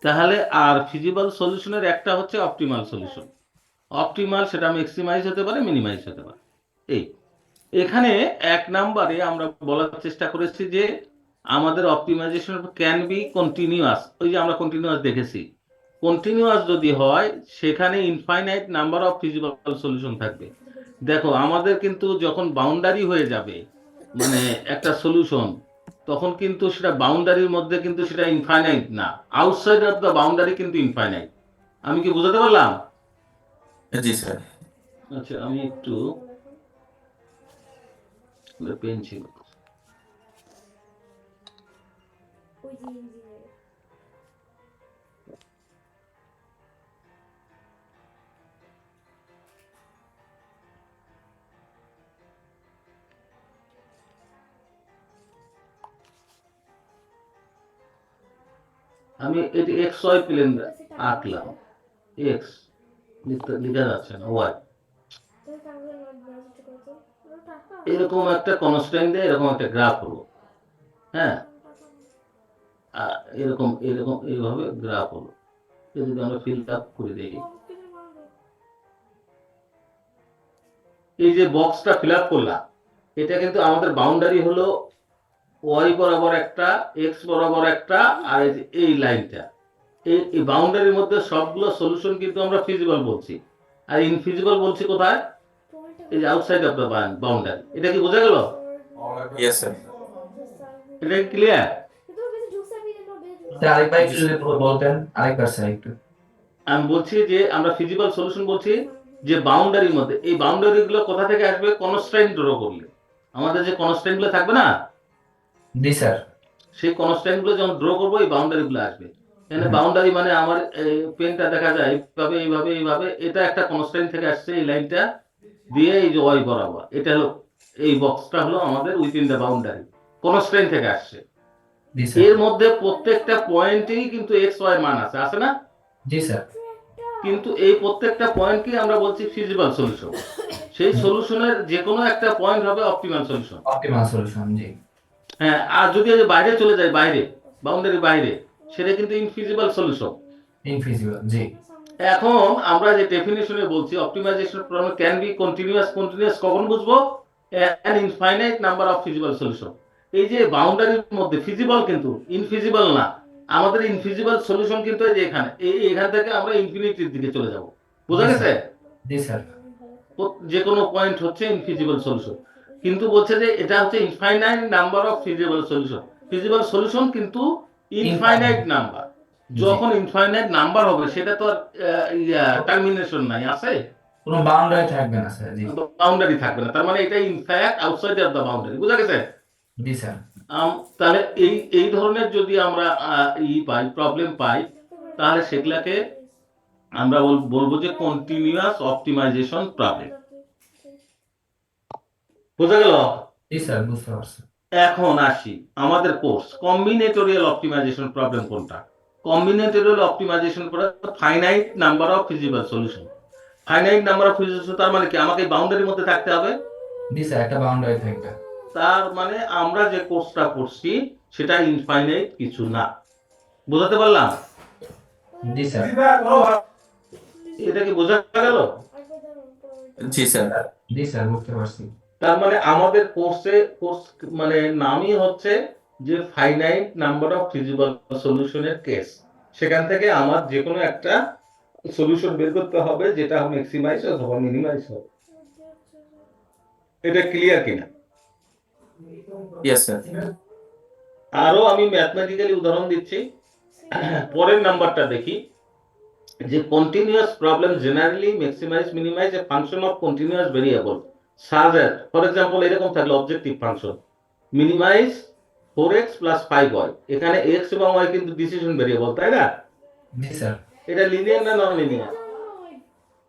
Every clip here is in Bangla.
তাহলে আর ফিজিবল সলিউশনের একটা হচ্ছে অপটিমাল সলিউশন। অপটিমাল সেটা ম্যাক্সিমাইজ হতে পারে, মিনিমাইজ হতে পারে। এই এখানে 1 নম্বরে আমরা বলার চেষ্টা করেছি যে আমাদের অপটিমাইজেশন ক্যান বি কন্টিনিউয়াস। ওই যে আমরা কন্টিনিউয়াস দেখেছি, কন্টিনিউয়াস যদি হয় সেখানে infinite number of feasible solution থাকবে। দেখো আমাদের কিন্তু যখন বাউন্ডারি হয়ে যাবে মানে একটা সলিউশন, তখন কিন্তু সেটা বাউন্ডারির মধ্যে কিন্তু সেটা ইনফাইনাইট না, আউটসাইড অফ দ্য বাউন্ডারি কিন্তু ইনফাইনাইট। আমি কি বুঝাতে পারলাম? জি স্যার। আচ্ছা আমি একটু পেন ছিল। আমি এটি এক্স ওয়াই প্লেন আঁকলাম, এক্স লেখা যাচ্ছে না, ওয়াই এরকম একটা কনস্ট্যান্ট দিয়ে এরকম একটা গ্রাফ হলো। হ্যাঁ, এরকম এরকম এইভাবে গ্রাফ হলো। যদি আমরা ফিল আপ করে দিই, এই যে বক্সটা ফিল আপ করলাম, এটা কিন্তু আমাদের বাউন্ডারি হলো ওয়াই বরাবর একটা, এক্স বরাবর একটা, আর এই যে এই লাইনটা, এই বাউন্ডারির মধ্যে সবগুলো সলিউশন কিন্তু আমরা ফিজিবল বলছি, আর ইনফিজিবল বলছি কোথায়? এই যে আউটসাইড অফ দ্য বাউন্ডারি। এটা কি বোঝা গেল? Yes sir. এটা কি ক্লিয়ার? স্যার আরেকবার একটু যদি বলতেন, আরেকবার স্যার একটু। আমি বলছি যে আমরা ফিজিবল সলিউশন বলছি যে বাউন্ডারির মধ্যে, এই বাউন্ডারি গুলো কোথা থেকে আসবে? কনস্ট্যান্ট ড্র করলে আমাদের যে কনস্ট্যান্ট গুলো থাকবে না, জি স্যার। সেই কনস্ট্যান্ট গুলো যখন ড্র করবো এই বাউন্ডারি গুলো আসবে। এখানে বাউন্ডারি মানে আমার পেনটা দেখা যায় এইভাবে এইভাবে এইভাবে, এটা একটা কনস্ট্যান্ট থেকে আসছে, এই লাইনটা দিয়ে এই যে ওয়াই বরাবর, এটা হলো এই বক্সটা হলো আমাদের উইথিন দ্য বাউন্ডারি, কনস্ট্যান্ট থেকে আসছে। জি স্যার। এর মধ্যে প্রত্যেকটা পয়েন্টেই কিন্তু এক্স ওয়াই মান আছে, আছে না? জি স্যার। কিন্তু এই প্রত্যেকটা পয়েন্টকে আমরা বলছি ফিজিবল সলিউশন। সেই সলিউশনের যে কোনো একটা পয়েন্ট হবে অপটিমাল সলিউশন। অপটিমাল সলিউশন, জি। হ্যাঁ, আর যদি বাইরে চলে যায়, বাইরে বাউন্ডারি বাইরে, সেটা কিন্তু ইনফিজিবল সলিউশন। ইনফিজিবল, জি। এখন আমরা যে ডেফিনিশনে বলছি optimisation problem can be continuous, continuous কখন বুঝবো? An infinite number of feasible solution. এই যে বাউন্ডারির মধ্যে ফিজিবল কিন্তু ইনফিজিবল না, আমাদের ইনফিজিবল সলিউশন কিন্তু এই যে এখানে, এখান থেকে আমরা ইনফিনিটির দিকে চলে যাব। বোঝা গেছে? জি স্যার। যে কোনো পয়েন্ট হচ্ছে ইনফিজিবল সলিউশন, কিন্তু বলছে যে এটা হচ্ছে infinite number of feasible solution. Feasible solution কিন্তু ইনফাইনাইট নাম্বার। যখন ইনফাইনাইট নাম্বার হবে সেটা তো আর টার্মিনেশন নাই, আছে কোনো বাউন্ডারি থাকবে না স্যার, জি। বাউন্ডারি থাকবে না, তার মানে এটা in fact outside of the boundary. বুঝা গেছে? জি স্যার। তাহলে এই এই ধরনের যদি আমরা পাই, প্রবলেম পাই, তাহলে সেগুলাকে আমরা বলবো যে কন্টিনিউয়াস অপটিমাইজেশন প্রবলেম। বোঝা গেল? জি স্যার, বুঝতে পারছি। এখন আসি আমাদের কোর্স কম্বিনেটোরিয়াল অপটিমাইজেশন প্রবলেম কোনটা? কম্বিনেটোরিয়াল অপটিমাইজেশন করে finite number of feasible solution. Finite number of feasible solution তার মানে কি? আমাকে বাউন্ডারির মধ্যে থাকতে হবে। জি স্যার, একটা বাউন্ডারি থাকবে। তার মানে আমরা যে কোর্সটা করছি সেটা ইনফাইনাইট কিছু না। বোঝাতে পারলাম? জি স্যার। এটা কি বোঝা গেল? জি স্যার। জি স্যার, বুঝতে পারছি। তার মানে আমাদের কোর্স মানে নামই হচ্ছে যে ফাইনাইট নাম্বার অফ ফিজিবল সলিউশনের কেস। সেখান থেকে আমার যে কোনো একটা সলিউশন বের করতে হবে যেটা ম্যাক্সিমাইজ অথবা মিনিমাইজ হবে। এটা ক্লিয়ার কিনা? Yes sir. আরো আমি ম্যাথমেটিক্যালি উদাহরণ দিচ্ছি। পরের নাম্বারটা দেখি যে continuous problem generally maximise minimise a function of continuous variable such as, for example এরকম থাকলে objective function minimise 4x + 5y, এখানে x এবং y কিন্তু ডিসিশন ভেরিয়েবল, তাই না? জি স্যার। এটা লিনিয়ার না non linear?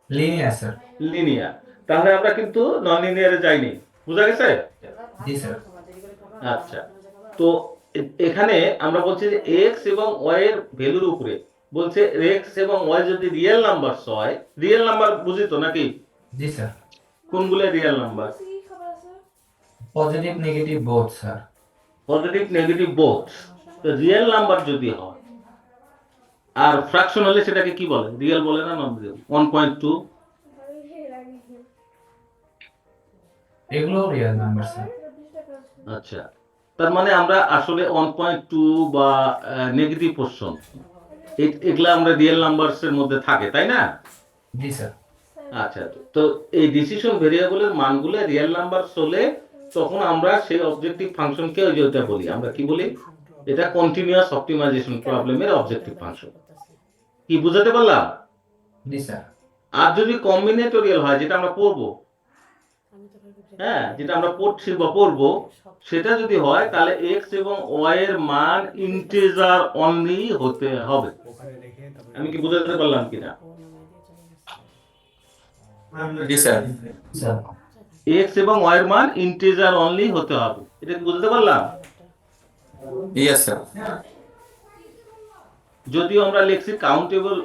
Linear sir. Linear. তাহলে আমরা কিন্তু নন লিনিয়ারে যাইনি। বুঝা গেছে? জি স্যার। আচ্ছা, তো এখানে আমরা বলছি যে x এবং y এর ভ্যালুর উপরে বলছে x এবং y যদি রিয়েল নাম্বার হয়, রিয়েল নাম্বার বুঝি তো নাকি? জি স্যার। কোনগুলো real number? Positive negative both sir. Positive negative both. তো রিয়েল নাম্বার যদি হয় আর ফ্র্যাকশন হলে সেটাকে কি বলে, রিয়েল বলে না নন রিয়েল? 1.2 এগুলো রিয়েল নাম্বার স্যার। আচ্ছা, তার মানে আমরা আসলে 1.2 বা নেগেটিভ পোর্শন এগুলা আমরা রিয়েল নাম্বারস এর মধ্যে থাকে, তাই না? জি স্যার। আচ্ছা, তো এই ডিসিশন ভেরিয়েবলের মানগুলো রিয়েল নাম্বার হলে তখন আমরা সেই অবজেক্টিভ ফাংশনকে ওই যেটা বলি, আমরা কি বলি, এটা কন্টিনিউয়াস অপটিমাইজেশন প্রবলেমের অবজেক্টিভ ফাংশন। কি বুঝাতে পারলাম? জি স্যার। আর যদি কম্বিনেটোরিয়াল হয়, যেটা আমরা পড়বো, হ্যাঁ, যেটা আমরা পড়ছি বা পড়বো, সেটা যদি হয় তাহলে এক্স এবং ওয়াই এর মান ইন্টিজার অনলি হতে হবে। আমি কি বুঝাতে পারলাম কিনা? জি স্যার। স্যার। এক্স এবং ওয়াই এর মান ইন্টিজার অনলি হতে হবে, এটা কি বুঝতে পারলাম? Yes sir. যদিও আমরা লিখছি কাউন্টেবল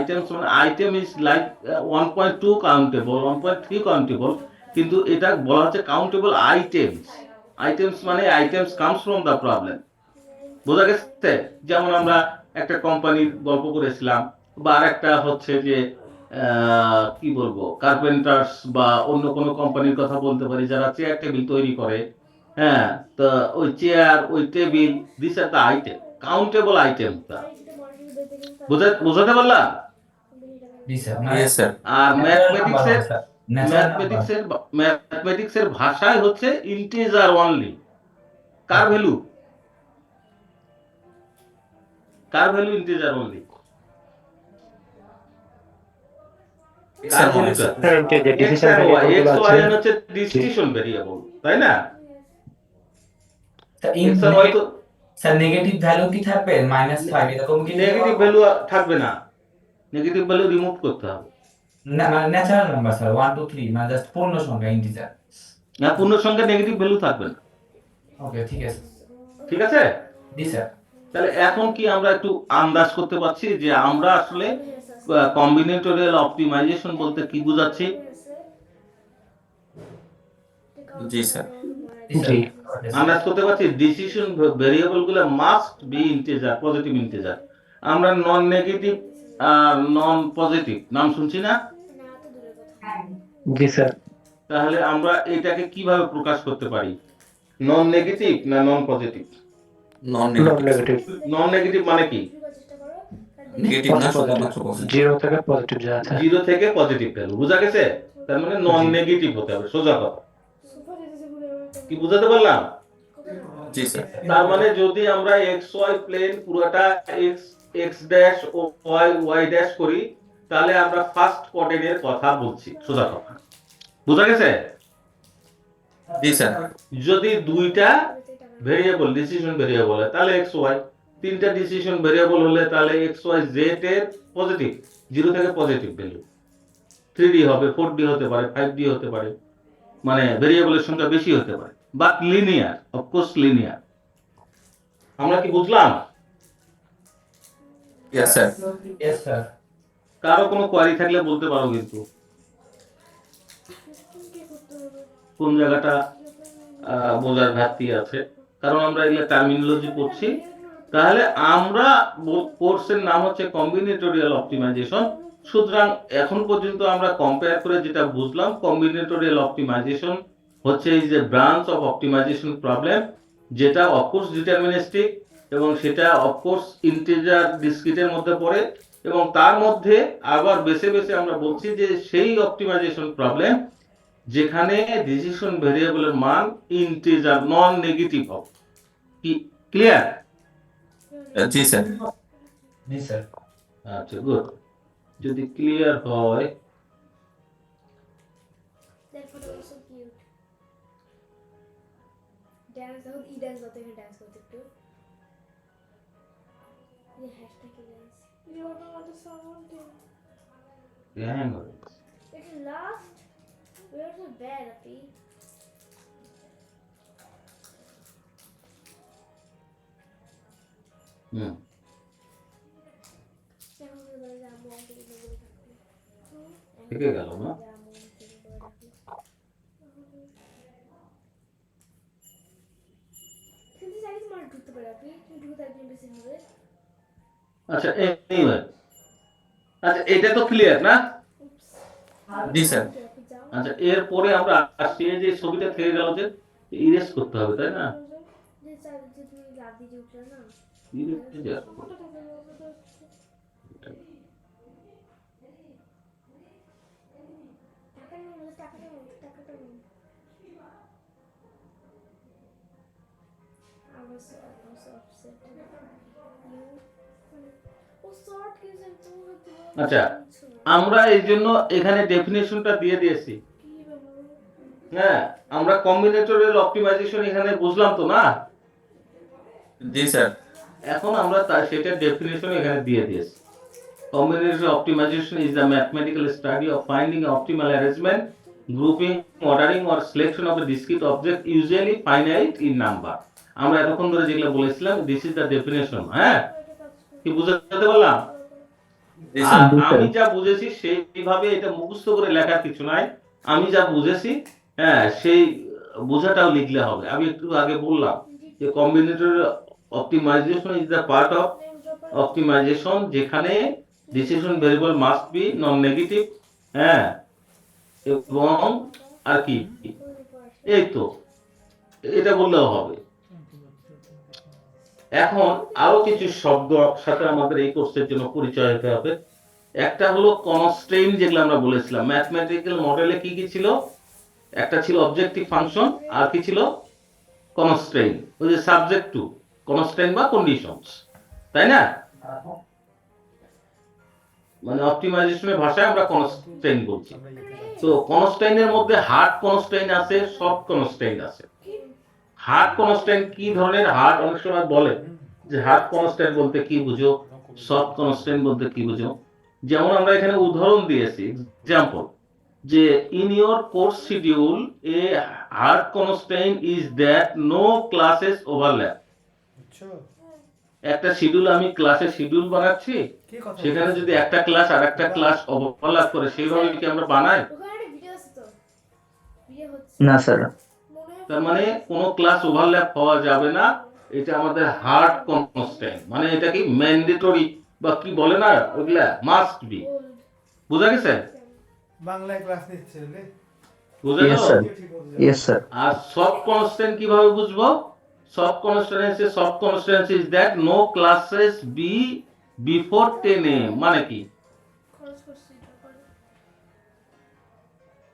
আইটেমস মানে item is like 1.2 countable, 1.3 countable, কিন্তু এটা বলা হচ্ছে কাউন্টেবল আইটেমস মানে items comes from the problem. বোঝা গেছে? যেমন আমরা একটা কোম্পানির গল্প করেছিলাম, বা আর একটা হচ্ছে যে কি বলবো, কার্পেন্টার্স বা অন্য কোনো কোম্পানির কথা বলতে পারি যারা চেয়ার টেবিল তৈরি করে। হ্যাঁ, তো ওই চেয়ার, ওই table, this are the item, countable item. বোঝাতে পারলাম? জি স্যার। Yes sir. আর নাম্বার হবে স্যার। Natural number. ম্যাথমেটিক্সের ভাষায় হচ্ছে ইন্টিজার অনলি। কার ভ্যালু? Integer only. কার ভ্যালুটা? স্যার যে যে এক্স ডিসিশন আর ওয়াই, ভেরিয়েবল গুলো এক্স আছে ওয়াই হচ্ছে ডিসিশন ভেরিয়েবল, তাই না? স্যার এক্স আর ওয়াই তো স্যার নেগেটিভ ভ্যালু কি থাকবে? -5 এরকম কি নিতে নেগেটিভ পারবো? ভ্যালু থাকবে না, নেগেটিভ ভ্যালু রিমুভ করতে হবে। না মানে ন্যাচারাল নাম্বার স্যার, 1 2 3 মানে জাস্ট পূর্ণ সংখ্যা ইন্টিজার। না, পূর্ণ সংখ্যা নেগেটিভ ভ্যালু থাকবে না। ওকে ঠিক আছে। ঠিক আছে? জি স্যার। তাহলে এখন কি আমরা একটু আন্দাজ করতে পারছি যে আমরা আসলে কম্বিনেটোরিয়াল অপটিমাইজেশন বলতে কি বোঝাচ্ছি? জি স্যার। জি স্যার। জি আন্দাজ করতে পারছি ডিসিশন ভেরিয়েবল গুলো must be integer, positive integer. আমরা নন নেগেটিভ আর নন পজিটিভ নাম শুনছি না? জি স্যার তাহলে আমরা এটাকে কিভাবে প্রকাশ করতে পারি, নন নেগেটিভ না non positive? Non non negative. Negative non negative মানে কি? নেগেটিভ না, শুধুমাত্র পজিটিভ। জিরো থেকে পজিটিভ যা আছে জিরো থেকে পজিটিভ ভ্যালু, বোঝা গেছে? তার মানে নন জি। নেগেটিভ হতে হবে, সোজা কথা। কি বুঝাতে পারলাম? জি স্যার। তার মানে যদি আমরা এক্স ওয়াই প্লেন পুরোটা x x dash O Y Y dash করি, তাহলে আমরা ফার্স্ট কোঅর্ডিনেটের কথা বলছি, সোজা কথা। বোঝা গেছে? জি স্যার। যদি দুইটা ভেরিয়েবল ডিসিশন ভেরিয়েবল হয় তাহলে এক্স ওয়াই, তিনটা ডিসিশন ভেরিয়েবল হলে তাহলে এক্স ওয়াই জেড এর পজিটিভ, জিরো থেকে পজিটিভ ভ্যালু। 3D হবে, 4D হতে পারে, 5D হতে পারে, মানে ভেরিয়েবলের সংখ্যা বেশি হতে পারে, বাট লিনিয়ার, অফকোর্স লিনিয়ার। আমরা কি বুঝলাম? Yes sir. Yes sir. কারো কোনো কোয়ারি থাকলে বলতে পারো, কিন্তু কোন জায়গাটা বোঝার ঘাটতি আছে, কারণ আমরা এগুলো টার্মিনোলজি পড়ছি। তাহলে আমরা কোর্সের নাম হচ্ছে কম্বিনেটোরিয়াল অপটিমাইজেশন। সুতরাং এখন পর্যন্ত আমরা কম্পেয়ার করে যেটা বুঝলাম, কম্বিনেটোরিয়াল অপটিমাইজেশন হচ্ছে এই যে ব্রাঞ্চ অফ অপটিমাইজেশন প্রবলেম, যেটা অফকোর্স ডিটারমিনিস্টিক এবং সেটা অফকোর্স ইন্টিজার ডিসক্রিটের মধ্যে পড়ে, এবং তার মধ্যে আবার বেছে বেছে আমরা বলছি যে সেই অপটিমাইজেশন প্রবলেম যেখানে ডিসিশন ভেরিয়েবলের মান ইন্টিজার নন নেগেটিভ হবে। কি ক্লিয়ার? জি স্যার। জি স্যার। আচ্ছা, গুড। যদি ক্লিয়ার হয় That photo was so cute. Dance दाखव ई dance होते हैं dance करते हैं ये hashtag की dance you don't know what the song wanted it's last we are so bad Api ঠিক গেল না? কিন্তু জানিস মার ঢুকতে পারে Api তুমি ঢুকতে একদিন বেশি হবে আচ্ছা anyway, আচ্ছা এটা তো ক্লিয়ার না? Oops. জি স্যার। আচ্ছা এরপরে আমরা আসছি এই যে ছবিটা থেকে গেল যে ইরেজ করতে হবে তাই না? যে স্যার যে তুমি রাতে যে উঠলে না ইরেজ ফটো থেকে টাকা নিয়ে টাকাটা নিয়ে I was upset. ও শর্ট কিসের তুমি আচ্ছা আমরা এই জন্য এখানে ডেফিনেশনটা দিয়ে দিয়েছি। কি ব্যাপার হ্যাঁ আমরা কম্বিনেটরিয়াল অপটিমাইজেশন এখানে বুঝলাম তো না? জি স্যার। এখন আমরা সেটা ডেফিনেশন এখানে দিয়ে দিয়েছি। Combinatorial optimization is the mathematical study of finding optimal arrangement, grouping, ordering or selection of a discrete object usually finite in number. আমরা এতক্ষণ ধরে যেগুলো বলেছিলাম this is the definition। হ্যাঁ কি বুঝাতে পারলাম? জি আর স্যার। আমি যা বুঝেছি সেইভাবে এটা মুখস্থ করে লেখার কিছু নাই, আমি যা বুঝেছি হ্যাঁ সেই বোঝাটাও লিখলে হবে। আমি একটু আগে বললাম যে combinatorial optimization is the part of optimization যেখানে decision variable must be non negative. হ্যাঁ এবং আর কি এই তো এটা বললেও হবে। এখন আরো কিছু শব্দ সাথে আমাদের এই কোর্সের জন্য পরিচয় হতে হবে। একটা হলো কনস্ট্রেইন, যেগুলো আমরা বলেছিলাম ম্যাথমেটিক্যাল মডেলে কি কি ছিল, একটা ছিল অবজেক্টিভ ফাংশন আর কি ছিল কনস্ট্রেইন, ওই যে সাবজেক্ট টু কনস্ট্রেইন বা কন্ডিশনস, তাই না? মানে অপটিমাইজেশনের ভাষায় আমরা কনস্ট্রেইন বলছি। তো কনস্ট্রেইনের মধ্যে হার্ড কনস্ট্রেইন আছে, সফট কনস্ট্রেইন আছে। হার্ড কনস্ট্রেইন কি ধরনের? হার্ড অনেক সময় বলে যে হার্ড কনস্ট্রেইন বলতে কি বুঝো, সফট কনস্ট্রেইন বলতে কি বুঝো। যেমন আমরা এখানে উদাহরণ দিয়েছি এক্সাম্পল যে in your course schedule a hard constraint is that no classes overlap. একটা শিডিউল, আমি ক্লাসের শিডিউল বানাচ্ছি, সেখানে যদি একটা ক্লাস আর একটা ক্লাস ওভারল্যাপ করে সেইভাবে কি আমরা বানাই? ওখানে একটা ভিডিও আছে তো ভিডিও হচ্ছে না স্যার। তার মানে কোনো ক্লাস ওভারল্যাপ হওয়া যাবে না, এটা আমাদের হার্ড কনস্ট্রেইন। মানে এটা কি ম্যান্ডেটরি বা কি বলে না ওগুলা মাস্ট বি। বুঝা গেছে? বাংলায় ক্লাস নিচ্ছে রে। বুঝা Yes, গেল? sir. Yes, sir. আর সফট কনস্ট্রেইন কিভাবে বুঝবো? Soft constraint is that no classes be before 10 AM। মানে কি? খরচ করছি টাকা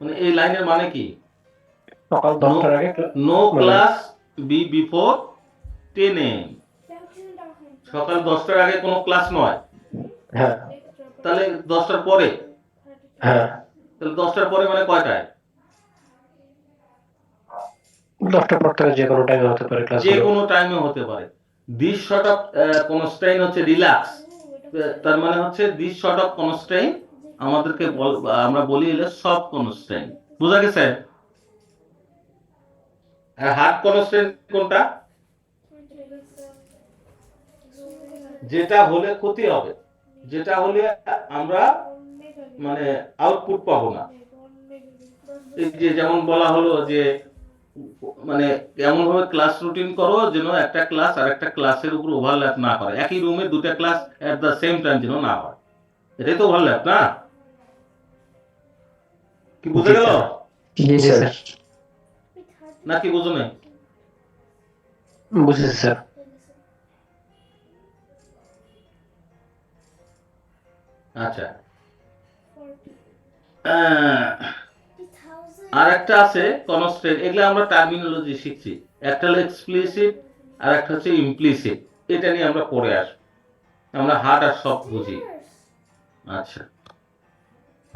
মানে এই লাইনের মানে কি? সকাল 10টার আগে no class be before 10 AM। সকাল 10টার আগে কোনো ক্লাস নয়, হ্যাঁ তাহলে 10টার পরে, হ্যাঁ তাহলে 10টার পরে মানে কয়টায়? 10টার পর থেকে যে কোনো টাইমে হতে পারে ক্লাস। যে কোনো টাইমে হতে পারে। দিস শর্ট অফ কনস্ট্রেইন হচ্ছে রিল্যাক্স, তার মানে হচ্ছে দিস শর্ট অফ কনস্ট্রেইন আমাদেরকে আমরা বলি হলো সফট কনস্ট্রেইন। বুঝা গেছে? আর হার্ড কনস্ট্রেইন কোনটা? যেটা হলে ক্ষতি হবে, যেটা হলে আমরা মানে আউটপুট পাবো না। এই যে যেমন বলা হলো যে মানে এমন ভাবে ক্লাস রুটিন করো যেন একটা ক্লাস আর একটা ক্লাসের উপর ওভারল্যাপ না করে, একই রুমে দুটো class at the same time যেন না হয়। এটাই তো ওভারল্যাপ না? কি বুঝে গেল জি স্যার, নাকি বুঝো নাই? বুঝেছি স্যার। আচ্ছা আর একটা আছে কনস্ট্রেইন, এগুলো আমরা টার্মিনোলজি শিখছি। একটা হলো এক্সপ্লিসিট আর একটা হচ্ছে ইমপ্লিসিট, এটা নিয়ে আমরা পড়ে আসবো। আমরা হার্ড আর সফট বুঝি। আচ্ছা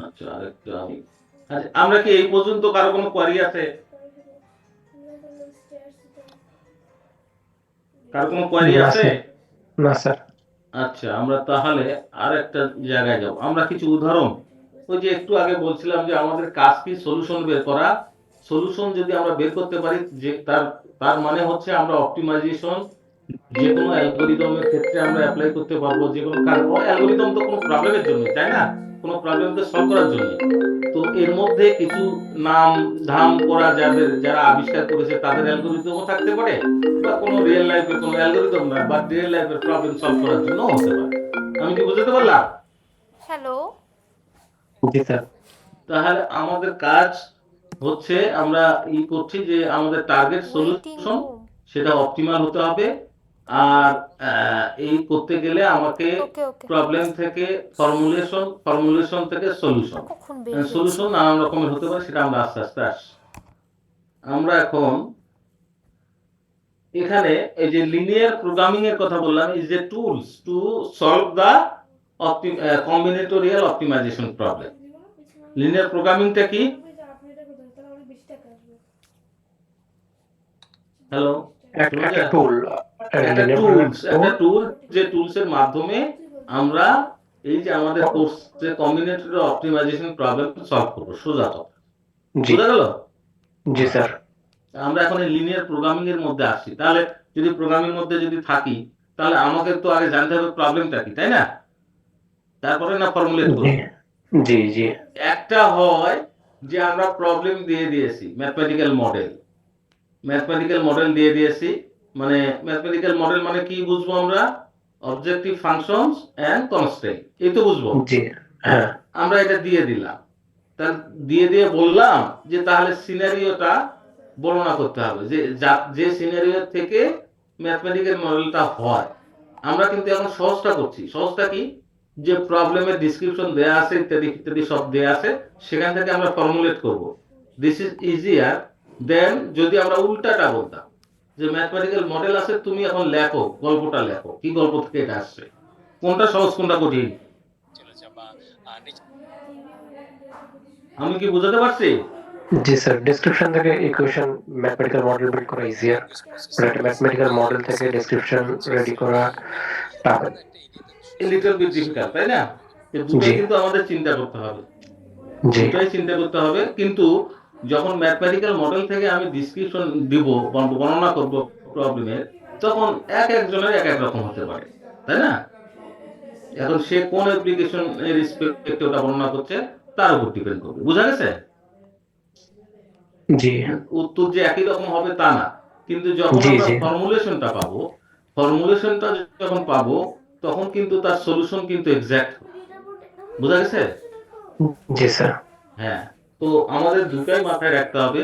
আচ্ছা আরেকটা আমি আচ্ছা, আমরা কি এই পর্যন্ত কারো কোনো কোয়ারি আছে? কারো কোনো কোয়ারি না, আছে? না স্যার। আচ্ছা আমরা তাহলে আর একটা জায়গায় যাব। আমরা কিছু উদাহরণ, ওই যে একটু আগে বলছিলাম যে আমাদের কাজ কি সলিউশন বের করা। সলিউশন যদি আমরা বের করতে পারি যে তার মানে হচ্ছে আমরা অপটিমাইজেশন যে কোনো অ্যালগরিদমের ক্ষেত্রে আমরা অ্যাপ্লাই করতে পারবো। যে কোনো অ্যালগরিদম তো কোনো প্রবলেমের জন্য, তাই না? কোনো প্রবলেমকে সলভ করার জন্য। তো এর মধ্যে কিছু নাম ধাম করা যারা আবিষ্কার করেছে তাদের অ্যালগরিদমও থাকতে পারে, বা কোনো রিয়েল লাইফের কোনো অ্যালগরিদম না, বা রিয়েল লাইফের প্রবলেম সলভ করার জন্য হতে পারে। আমি কি বুঝতে পারলাম? হ্যালো জি স্যার। তাহলে আমাদের কাজ হচ্ছে আমরা করছি যে আমাদের টার্গেট ওয়েটিং সলিউশন রুম সেটা অপটিমাল হতে হবে। আর এই করতে গেলে আমাকে ওকে ওকে প্রবলেম থেকে ফর্মুলেশন থেকে সলিউশন, কখন বেরিয়েছে সলিউশন নানান রকমের হতে পারে, সেটা আমরা আস্তে আস্তে আসছি। আমরা এখন এখানে এই যে লিনিয়ার প্রোগ্রামিং এর কথা বললাম, is a tools to solve the combinatorial optimisation problem. Linear প্রোগ্রামিংটা কি? আপনি এটা করতে তাহলে অনেক বেশি টাকা আসবে হ্যালো, একটা টুল, একটা টুল, যে টুলস এর মাধ্যমে আমরা এই যে আমাদের কোর্সে কম্বিনেটরি অপটিমাইজেশন প্রবলেম সলভ করব, সোজা কথা। জি বুঝা গেল? জি স্যার। আমরা এখন এই লিনিয়ার প্রোগ্রামিং এর মধ্যে আসছি। তাহলে যদি প্রোগ্রামিং এর মধ্যে যদি থাকি, তাহলে আমাকে তো আগে জানতে হবে প্রবলেমটা কি, তাই না? তারপরে না ফর্মুলেট করব। জি জি একটা হয় যে আমরা প্রবলেম দিয়ে দিয়েছি, ম্যাথমেটিক্যাল মডেল দিয়ে দিয়েছি। মানে ম্যাথমেটিক্যাল মডেল মানে কি বুঝবো আমরা? অবজেক্টিভ ফাংশনস এন্ড কনস্ট্রেইন্ট, এই তো বুঝবো। জি হ্যাঁ আমরা এটা দিয়ে দিলাম, তা দিয়ে বললাম যে তাহলে সিনারিওটা বর্ণনা করতে হবে, যে সিনারিও থেকে ম্যাথমেটিক্যাল মডেলটা হয়। আমরা কিন্তু এখন সহজটা করছি। সহজটা কি? যে প্রবলেমের ডিসক্রিপশন দেয়া আছে, ইত্যাদি ইত্যাদি সব দেয়া আছে, সেখান থেকে আমরা ফর্মুলেট করব। দিস ইজ ইজিয়ার দেন যদি আমরা উল্টাটা বলতাম যে ম্যাথমেটিক্যাল মডেল আছে, তুমি এখন লেখো, গল্পটা লেখো, কি গল্প থেকে এটা আসছে, কোনটা সহজ কোনটা কঠিন। আমি কি বুঝাতে পারছি? জি স্যার। ডেসক্রিপশন থেকে ইকুয়েশন ম্যাথমেটিক্যাল মডেল বিল্ড করা ইজিয়ার, বাট একটা ম্যাথমেটিক্যাল মডেল থেকে ডেসক্রিপশন রেডি করা টাফ। লিটল বিট ডিফিকাল্ট, তাই না? এই দুটোই জি কিন্তু আমাদের চিন্তা করতে হবে, জি দুটোই চিন্তা করতে হবে। কিন্তু যখন ম্যাথমেটিক্যাল মডেল থেকে আমি ডিসক্রিপশন দিব, বর্ণনা করব প্রবলেমের, তখন একজনের এক রকম হতে পারে, তাই না? এখন সে কোন অ্যাপ্লিকেশন এর রেসপেক্টে ওটা বর্ণনা করছে তার উপর ডিপেন্ড করবে। বুঝা গেছে? জি উত্তর যে একই রকম হবে তা না, কিন্তু যখন জি আমরা জি ফর্মুলেশনটা যখন পাবো, তখন কিন্তু তার সলিউশন কিন্তু এক্সাক্ট। বুঝা গেছে? জি স্যার। হ্যাঁ। তো আমাদের দুটাই মাথায় রাখতে হবে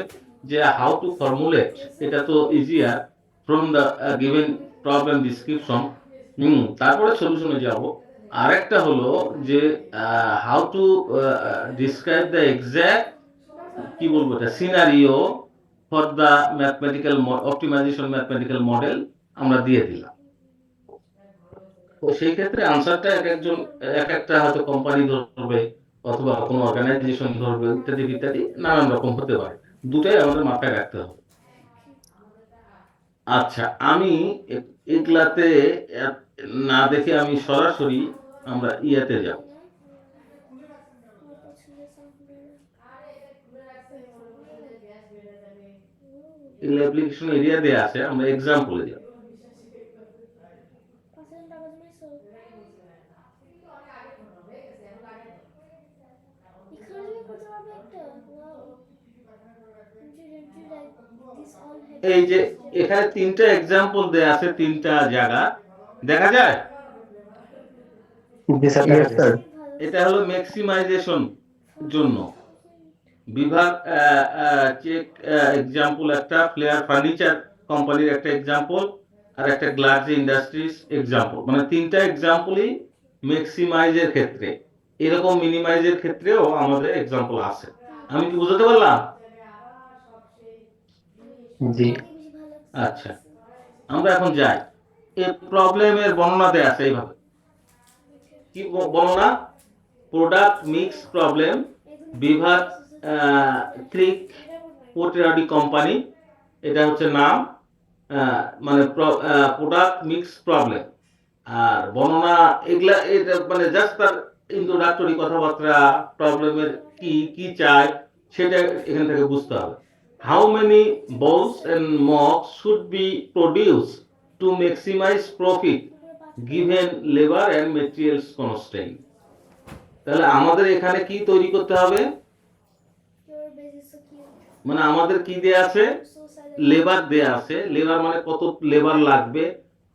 যে হাউ টু ফর্মুলেট, এটা তো easier from the given problem description. তারপরে সলিউশনে যাব। আরেকটা হলো যে how to describe the exact, কি বলবো এটা, scenario for the mathematical optimisation mathematical model আমরা দিয়ে দিলাম। তো সেই ক্ষেত্রে আনসারটা এক একটা হয়তো কোম্পানি ধরবে, অথবা কোনো অর্গানাইজেশন ধরবে, ইত্যাদি ইত্যাদি নানান রকম হতে পারে। দুটাই আমাদের মাথায় রাখতে হবে। আচ্ছা, আমি এগুলাতে না দেখে আমি সরাসরি আমরা ইয়াতে যাব। এগুলো অ্যাপ্লিকেশন এরিয়া দেয়া আছে, আমরা এক্সাম্পলে যাব। এই যে এখানে তিনটা এক্সাম্পল দেয়া আছে, তিনটা জায়গা দেখা যায়। জি স্যার। Yes, sir. এটা হলো ম্যাক্সিমাইজেশন জন্য বিভাগ চেক এক্সাম্পল, একটা ফ্লেয়ার ফার্নিচার কোম্পানির একটা এক্সাম্পল, আর একটা গ্লাস ইন্ডাস্ট্রিজ এক্সাম্পল। মানে তিনটা এক্সাম্পলই ম্যাক্সিমাইজের ক্ষেত্রে। এরকম মিনিমাইজের ক্ষেত্রেও আমাদের এক্সাম্পল আছে। আমি কি বুঝাতে পারলাম? জি আচ্ছা, আমরা এখন যাই। এই প্রবলেমের বর্ণনা দেয়া আছে এইভাবে। কি বর্ণনা? প্রোডাক্ট মিক্স প্রবলেম, বিভাগ ক্রিক পোর্টেরাডি কোম্পানি, এটা হচ্ছে নাম। মানে প্রোডাক্ট মিক্স প্রবলেম আর বর্ণনা, এগুলা এটা মানে জাস্ট তার ইন্ট্রোডাক্টরি কথাবার্তা, প্রবলেমের কি কি চাই সেটা এখান থেকে বুঝতে হবে। How many balls and mugs should be produce to maximise profit given labour and materials constraint. তাহলে আমাদের এখানে কি তৈরি করতে হবে? মানে আমাদের কি দেয়া আছে? লেবার দেয়া আছে। লেবার মানে কত লেবার লাগবে,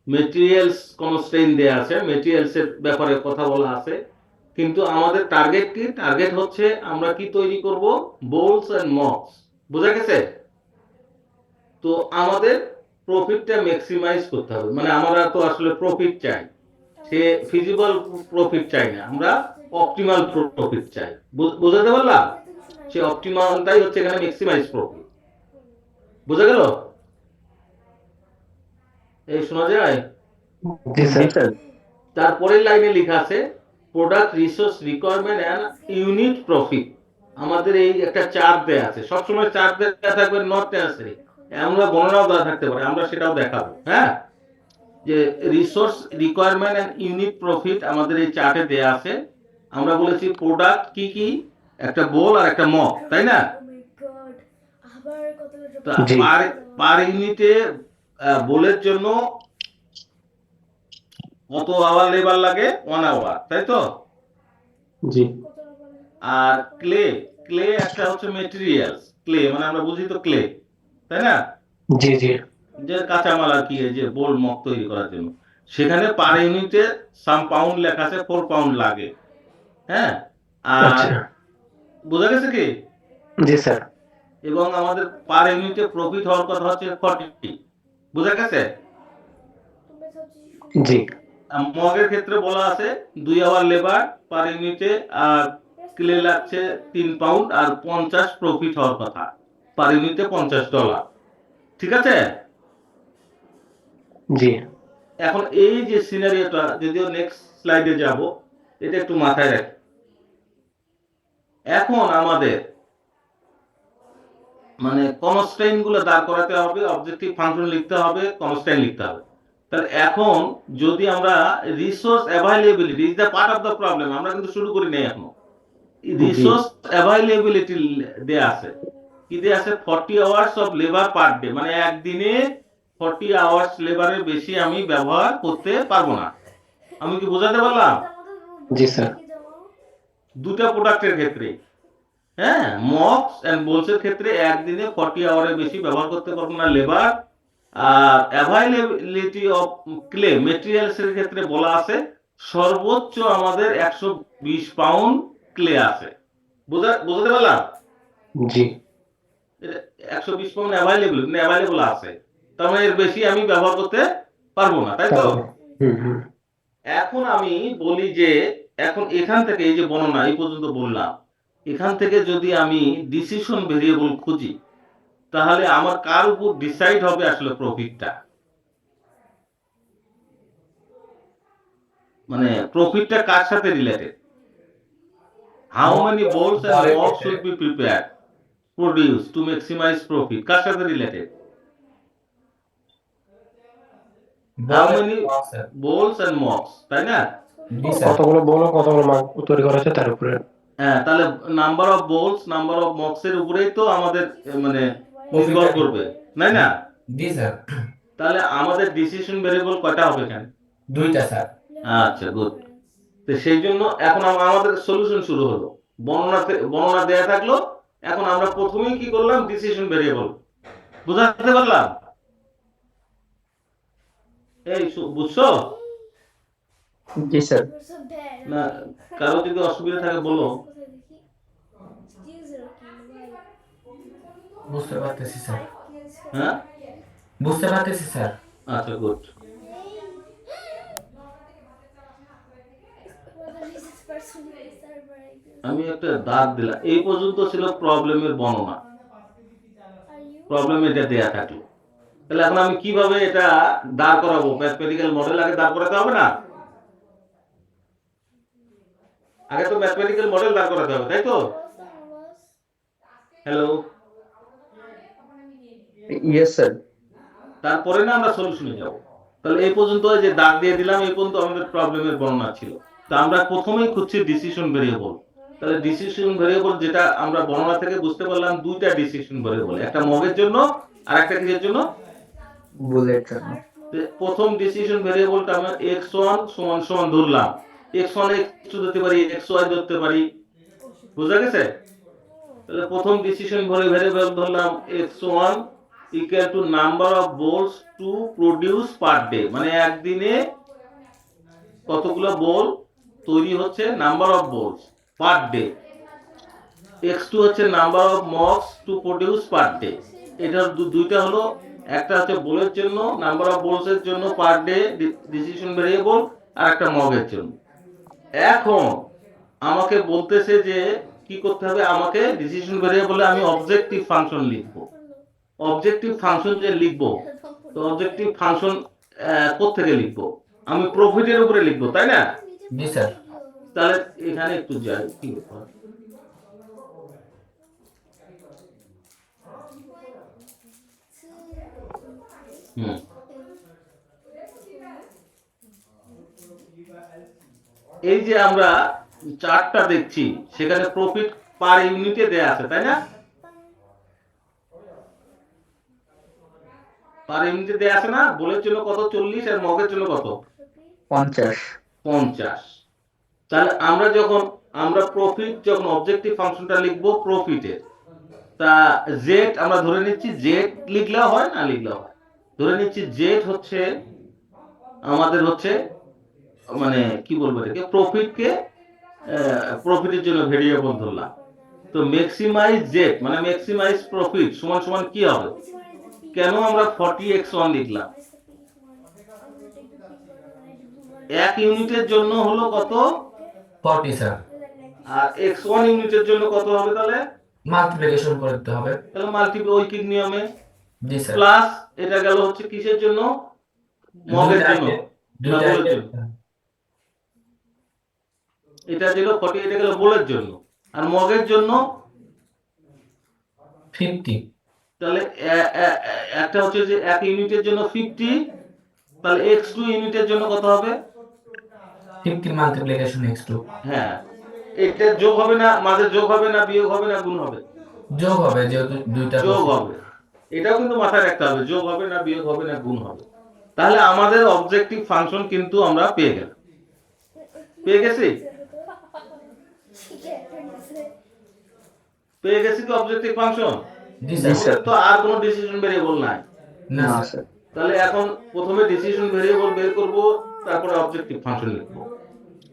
মেটেরিয়ালস কনস্ট্রেইন দেয়া আছে, মেটেরিয়ালস এর ব্যাপারে কথা বলা আছে, কিন্তু আমাদের টার্গেট কি? টার্গেট হচ্ছে আমরা কি তৈরি করব? Bowls and mugs. বোঝা গেছে? তো আমাদের প্রফিটটা ম্যাক্সিমাইজ করতে হবে, মানে আমরা তো আসলে প্রফিট চাই, সে ফিজিবল প্রফিট চাই না, আমরা অপটিমাল প্রফিট চাই। বুঝাতে পারলাম? সে অপটিমালটাই হচ্ছে এখানে ম্যাক্সিমাইজ প্রফিট। বোঝা গেল? এই শোনা যায়? জি স্যার। তারপরের লাইনে লেখা আছে product resource requirement and unit profit. আমাদের এই একটা চার্ট দেয়া আছে, সবসময় চার্ট দেয়া থাকবে, নট নেসেসারি আমরা বর্ণনাও দেওয়া থাকতে পারে, আমরা সেটাও দেখাবো। হ্যাঁ, যে resource requirement and unit profit আমাদের এই চার্টে দেয়া আছে। আমরা বলেছি প্রোডাক্ট কি কি, একটা বোল আর একটা মগ, তাই না? তো জি। পার ইউনিটে বোলের জন্য কত আওয়ার লেবার লাগে? 1 আওয়ার, তাই তো? জি। আর ক্লে, ক্লে একটা হচ্ছে মেটেরিয়ালস, ক্লে মানে আমরা বুঝি তো ক্লে, তাই না? জি জি। যে কাঁচামাল আর কি, এই যে বোল মগ তৈরি করার জন্য, সেখানে পার ইউনিটে সাম পাউন্ড লেখা আছে, 4 পাউন্ড লাগে। হ্যাঁ, আর আচ্ছা। বোঝা গেছে কি? জি স্যার। এবং আমাদের পার ইউনিটে প্রফিট হওয়ার কথা হচ্ছে 40। বোঝা গেছে? জি। মগের ক্ষেত্রে বলা আছে 2 আওয়ার লেবার পার ইউনিটে, আর ক্লে লাগছে 3 পাউন্ড, আর 50 প্রফিট হওয়ার কথা, পার ইউনিটে $50। ঠিক আছে? জি। এখন এই যে সিনারিওটা, যদিও নেক্সট স্লাইডে যাব, এটা একটু মাথায় রাখি। এখন আমাদের মানে কনস্ট্রেইন গুলো দাঁড় করাতে হবে, অবজেক্টিভ ফাংশন লিখতে হবে, কনস্ট্রেইন লিখতে হবে। তাহলে এখন যদি আমরা resource availability is the part of the problem, আমরা কিন্তু শুরু করি নাই এখনো। রিসোর্স অ্যাভাইলেবিলিটি দেয়া আছে, কি দেয়া আছে? 40 hours of labour per day, মানে একদিনে 40 আওয়ার্স লেবারের বেশি আমি ব্যবহার করতে পারবো না। আমি কি বোঝাতে পারলাম? জি স্যার। দুটা প্রোডাক্টের ক্ষেত্রে, হ্যাঁ, মক্স এন্ড বোলসের ক্ষেত্রে একদিনে 40 আওয়ারের বেশি ব্যবহার করতে পারবো না লেবার। আর অ্যাভাইলেবিলিটি অফ ক্লে মেটেরিয়ালস এর ক্ষেত্রে বলা আছে সর্বোচ্চ আমাদের 120 পাউন্ড ক্লে আছে। বুঝতে পারলাম? জি। 120 পাউন্ড অ্যাভাইলেবল আছে, তার মানে এর বেশি আমি ব্যবহার করতে পারবো না, তাই তো? হুম। এখন আমি বলি যে এখন এখান থেকে এই যে বর্ণনা এই পর্যন্ত বললাম, এখান থেকে যদি আমি ডিসিশন ভেরিয়েবল খুঁজি, তাহলে আমার কার উপর ডিসাইড হবে আসলে প্রফিটটা? মানে প্রফিটটা কার সাথে related? How many bowls and mugs should be prepared produce to maximise profit, কার সাথে related? How many bowls and mugs, তাই না? জি স্যার। কতগুলো বলো, কতগুলো মাগ তৈরি করা হচ্ছে তার উপরে। হ্যাঁ, তাহলে number of bowls, number of mugs এর উপরেই তো আমাদের মানে নির্ভর করবে, তাই না? জি স্যার। তাহলে আমাদের ডিসিশন ভেরিয়েবল কয়টা হবে এখানে? 2টা স্যার। আচ্ছা, গুড। তো সেই জন্য এখন আমাদের সলিউশন শুরু হলো। বর্ণনা দেয়া থাকলো, এখন আমরা প্রথমেই কি করলাম? Decision variable. বুঝাতে পারলাম? এই বুঝছো জি স্যার। না? কারো যদি অসুবিধা থাকে বলো। বুঝতে পারতেছি স্যার। হ্যাঁ, বুঝতে পারতেছি স্যার। আচ্ছা, গুড। আমি একটা দাগ দিলাম, এই পর্যন্ত ছিল প্রবলেমের বর্ণনা, প্রবলেম এটা দেয়া থাকলো। তাহলে এখন আমি কিভাবে এটা দাঁড় করাবো? ম্যাথমেটিক্যাল মডেল আগে দাঁড় করাতে হবে না? আগে তো ম্যাথমেটিক্যাল মডেল দাঁড় করাতে হবে, তাই তো? Hello, yes sir. তারপরে না আমরা সলিউশনে যাব। তাহলে এই পর্যন্ত যে দাগ দিয়ে দিলাম, এই পর্যন্ত আমাদের প্রবলেমের বর্ণনা ছিল। তো আমরা প্রথমেই খুঁজছি ডিসিশন ভেরিয়েবল। তাহলে ডিসিশন ভেরিয়েবল যেটা আমরা বর্ণনা থেকে বুঝতে পারলাম, দুইটা ডিসিশন ভেরিয়েবল, একটা মগের জন্য আর একটা কিসের জন্য? বুলেট জন্য। প্রথম ডিসিশন ভেরিয়েবলটা আমরা x1 সমান সমান ধরলাম। x1 x2 ধরতে পারি, xy ধরতে পারি। বুঝা গেছে? তাহলে প্রথম ডিসিশন ভেরিয়েবল ধরলাম x1 equal to number of bowls to produce per day, মানে একদিনে কতগুলো বোল তৈরি হচ্ছে, number of bowls per day. x2 হচ্ছে number of mugs to produce per day. এটা দুইটা হলো, একটা হচ্ছে বোলের জন্য, নাম্বার অফ বোলস এর জন্য পার ডে ডিসিশন ভেরিয়েবল, আর একটা মগের জন্য। এখন আমাকে বলতেছে যে কি করতে হবে, আমাকে ডিসিশন ভেরিয়েবলে আমি অবজেক্টিভ ফাংশন লিখবো। অবজেক্টিভ ফাংশন যে লিখবো, তো অবজেক্টিভ ফাংশন কোত্থেকে লিখবো, আমি প্রফিটের উপরে লিখবো, তাই না? জি স্যার। তাহলে এখানে একটু যাই, কি ব্যাপার? হুম, এই যে আমরা চার্টটা দেখছি, সেখানে প্রফিট পার ইউনিটে দেয়া আছে, তাই না? পার ইউনিটে দেয়া আছে না? বোলের জন্য কত 40 আর মগের জন্য কত 50। তাহলে আমরা প্রফিট যখন অবজেক্টিভ ফাংশনটা লিখবো প্রফিটের, তা জেড আমরা ধরে নিচ্ছি, জেড লিখলেও হয় না লিখলেও হয়, ধরে নিচ্ছি জেড হচ্ছে আমাদের হচ্ছে মানে কি বলবো এটাকে, প্রফিটের জন্য ভেরিয়েবল ধরলাম। তো ম্যাক্সিমাইজ জেড মানে ম্যাক্সিমাইজ প্রফিট সমান সমান কি হবে? কেন আমরা 40x1 লিখলাম? এক ইউনিটের জন্য হলো কত? 40 স্যার। আর x1 ইউনিটের জন্য কত হবে তাহলে? মাল্টিপ্লিকেশন করতে হবে। তাহলে মাল্টিপ্লাই ঐকিক নিয়মে জি স্যার। প্লাস এটা গেল হচ্ছে কিসের জন্য? মগের জন্য, না বোলের জন্য? এটা ছিল 40, এটা গেল বোলের জন্য, আর মগের জন্য 50। তাহলে একটা হচ্ছে যে এক ইউনিটের জন্য 50, তাহলে x2 ইউনিটের জন্য কত হবে? 50 মাল্টিপ্লিকেশন x2। হ্যাঁ, এটা যোগ হবে না, মাঝে যোগ হবে না, বিয়োগ হবে না, গুণ হবে? যোগ হবে, যেহেতু দুইটা যোগ হবে। এটাও কিন্তু মাথায় রাখতে হবে, যোগ হবে না, বিয়োগ হবে না, গুণ হবে। তাহলে আমাদের অবজেক্টিভ ফাংশন কিন্তু আমরা পেয়ে গেছি কি অবজেক্টিভ ফাংশন? জি স্যার। তো আর কোনো ডিসিশন ভেরিয়েবল নাই। না স্যার। তাহলে এখন প্রথমে ডিসিশন ভেরিয়েবল বের করব, তারপরে অবজেক্টিভ ফাংশন লিখবো,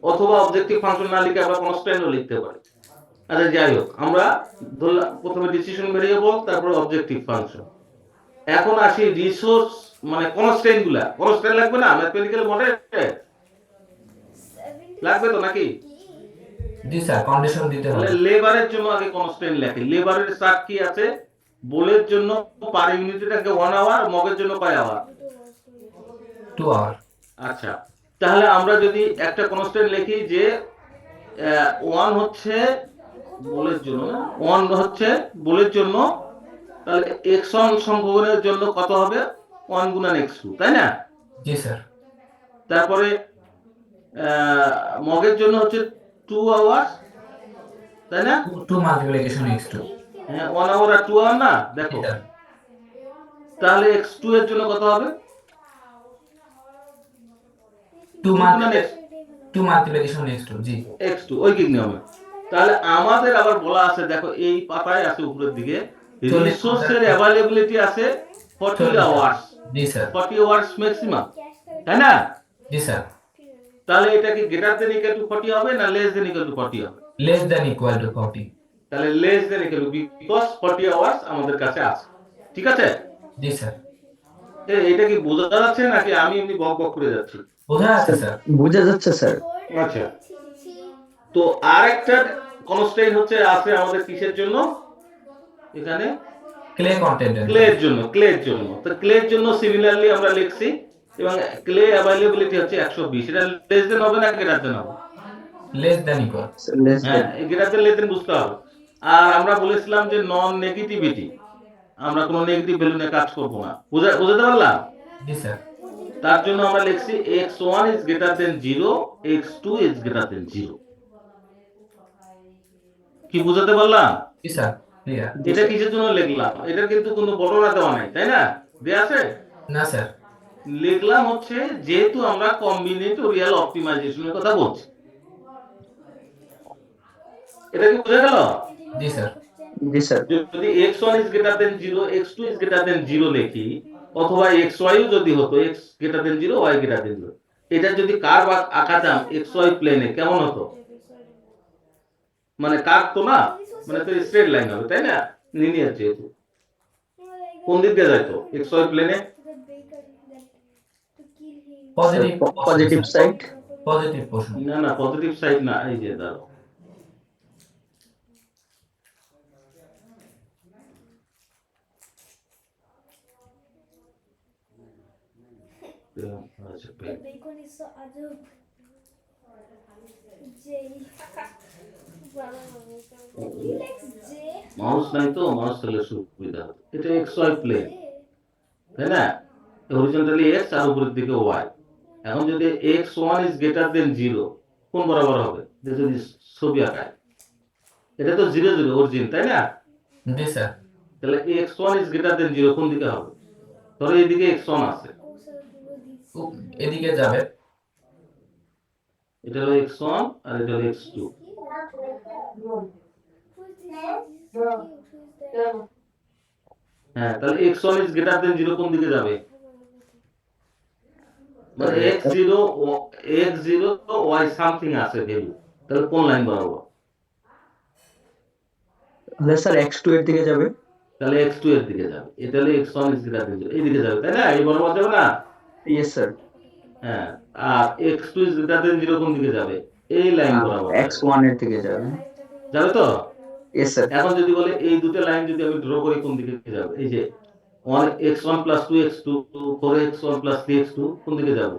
অথবা অবজেক্টিভ ফাংশন না লিখে আমরা কনস্ট্যান্টও লিখতে পারি। আচ্ছা যাই হোক, আমরা ধরলাম প্রথমে ডিসিশন ভেরিয়েবল, তারপরে অবজেক্টিভ ফাংশন। এখন আসি রিসোর্স মানে কনস্ট্যান্ট গুলা। কনস্ট্যান্ট লাগবে না ম্যাথমেটিক্যাল মডেল? লাগবে তো নাকি? জি স্যার, কন্ডিশন দিতে হবে। তাহলে লেবারের জন্য আগে কনস্ট্যান্ট লেখে। লেবারের চার্ট কি আছে? বোলের জন্য পার ইউনিটটাকে 1 আওয়ার, মগের জন্য কয় আওয়ার? 2 আওয়ার। আচ্ছা, তাহলে আমরা যদি একটা কনস্ট্যান্ট লিখি যে 1 হচ্ছে বোলের জন্য, না 1 হচ্ছে বোলের জন্য, তাহলে x1 সংযোগনের জন্য কত হবে? 1 গুণন x2, তাই না? জি স্যার। তারপরে মগের জন্য হচ্ছে 2 আওয়ার, তাই না? 2 মাল্টিপ্লিকেশন x2। হ্যাঁ, 1 আওয়ার আর 2 আওয়ার, না দেখো। তাহলে x2 এর জন্য কত হবে? 2 মাল্টিপ্লিকেশন x2। জি x2 ঐকিক নিয়মে। তাহলে আমাদের আবার বলা আছে, দেখো এই পাতায় আছে উপরের দিকে, রিসোর্সের অ্যাভেলেবিলিটি আছে 40 আওয়ার্স। জি স্যার। 40 আওয়ার্স ম্যাক্সিমাম, তাই না? জি স্যার। তাহলে এটা কি গ্রেটার দেন ইকুয়াল টু 40 হবে না লেস দেন ইকুয়াল টু 40 হবে? Less than equal to 40। তাহলে less than equal to, because 40 hours আমাদের কাছে আছে। ঠিক আছে? জি স্যার। এটা কি বোঝা যাচ্ছে নাকি আমি এমনি বক বক করে যাচ্ছি? বোঝা যাচ্ছে স্যার। বোঝা যাচ্ছে স্যার। আচ্ছা, তো আরেকটা কনস্ট্যান্ট হচ্ছে আছে আমাদের কিসের জন্য? এখানে ক্লে কন্টেন্ট। ক্লের জন্য। তো ক্লের জন্য সিমিলারলি আমরা লিখছি, এবং ক্লে অ্যাভেলেবিলিটি হচ্ছে 120। এটা লেস দেন হবে না গ্রেটার দেন হবে? Less than equal. হ্যাঁ, গ্রেটার দেন লেস দেন বুঝতে হবে। আর আমরা বলেছিলাম যে নন নেগেটিভিটি, আমরা কোনো নেগেটিভ ভ্যালু নিয়ে কাজ করব না। বুঝাতে পারলাম? জি স্যার। তার জন্য আমরা লিখছি x1 is greater than 0, x2 is greater than 0। কি বুঝাতে পারলাম? জি স্যার, ক্লিয়ার। এটা কিসের জন্য লিখলাম? এটা কিন্তু কোনো বর্ণনা দেওয়া নাই, তাই না? দেয়া আছে? না স্যার। লিখলাম হচ্ছে যেহেতু আমরা কম্বিনেটোরিয়াল অপটিমাইজেশনের কথা বলছি। এটা কি বোঝা গেল? জি স্যার। জি স্যার যদি x1 is greater than 0 x2 is greater than 0 লিখি, অথবা xy ও যদি হতো x greater than 0 y greater than 0, এটা যদি কার্ভ আঁকাতাম xy প্লেনে কেমন হতো? মানে কার্ভ তো না, মানে তো স্ট্রেট লাইন হবে, তাই না? লিনিয়ার যেহেতু, কোন দিক দিয়ে যাইতো xy প্লেনে? Positive positive side positive portion. না না, পজিটিভ সাইড না, এই যে দাঁড়াও, আচ্ছা, Bacon is so ajab. J. He likes J. Mouse নাই তো, মাউস তাহলে সুবিধা হতো। এটা xy প্লেন, তাই না? হরিজন্টালি x আর উপরের দিকে y। এখন যদি x1 is greater than 0, কোন বরাবর হবে? এটা যদি ছবি আঁকায়, এটা তো 0 0 অরিজিন, তাই না? জি স্যার। তাহলে x1 is greater than 0 কোন দিকে হবে? ধরো এইদিকে x1 আছে, Oh, sir, this. এদিকে যাবে। এটা হলো x1 আর এটা হলো x2। Who is that? হ্যাঁ, তাহলে x1 is greater than 0 কোন দিকে যাবে? মানে x0 y সামথিং আছে ভ্যালু, তাহলে কোন লাইন বরাবর? তাহলে স্যার x2 এর দিকে যাবে। তাহলে x2 এর দিকে যাবে। এটা হলো x1 is greater than 0, এইদিকে যাবে, তাই না? এই বরাবর যাবে না? ইয়েস স্যার হ্যাঁ, আর x2 is greater than 0 কোন দিকে যাবে? এই লাইন বরাবর x1 এর দিকে যাবে। যাবে তো? ইয়েস স্যার এখন যদি বলে এই দুটো লাইন যদি আমি ড্র করি কোন দিকে যাবে? এই যে 1x1 plus 2x2 4x1 plus 3x2 কোন দিকে যাবে?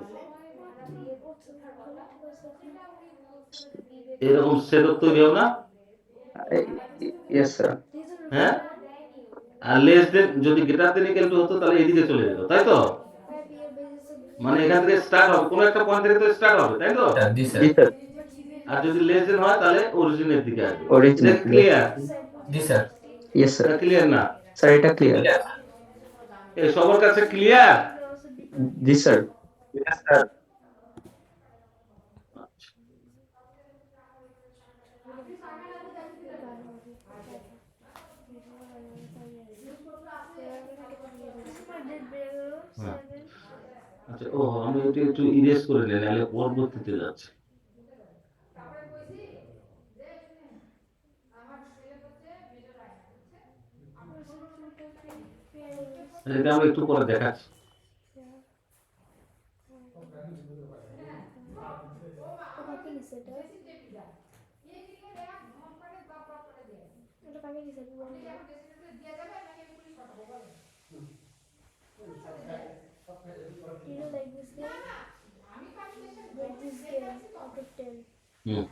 এরকম সেটআপ তৈরি হবে না? ইয়েস স্যার হ্যাঁ, আর লেস দেন যদি গ্রেটার দেন ইকুয়াল টু হতো তাহলে এদিকে চলে যেত, তাই তো? মানে এখান থেকে স্টার্ট হবে, কোনো একটা পয়েন্ট থেকে তো স্টার্ট হবে, তাই তো? জি স্যার। জি স্যার আর যদি লেস দেন হয় তাহলে অরিজিনের দিকে আসবে। Origin এর দিকে। ক্লিয়ার? জি স্যার। ইয়েস স্যার ক্লিয়ার না? স্যার এটা ক্লিয়ার। এই সবার কাছে ক্লিয়ার? জি স্যার আচ্ছা, ও আমি এটা একটু ইরেজ করে নিই, নাহলে পরবর্তীতে যাচ্ছে। এটা আমি একটু পরে দেখাচ্ছি। You know, like this game? Like this game out of 10. হুম,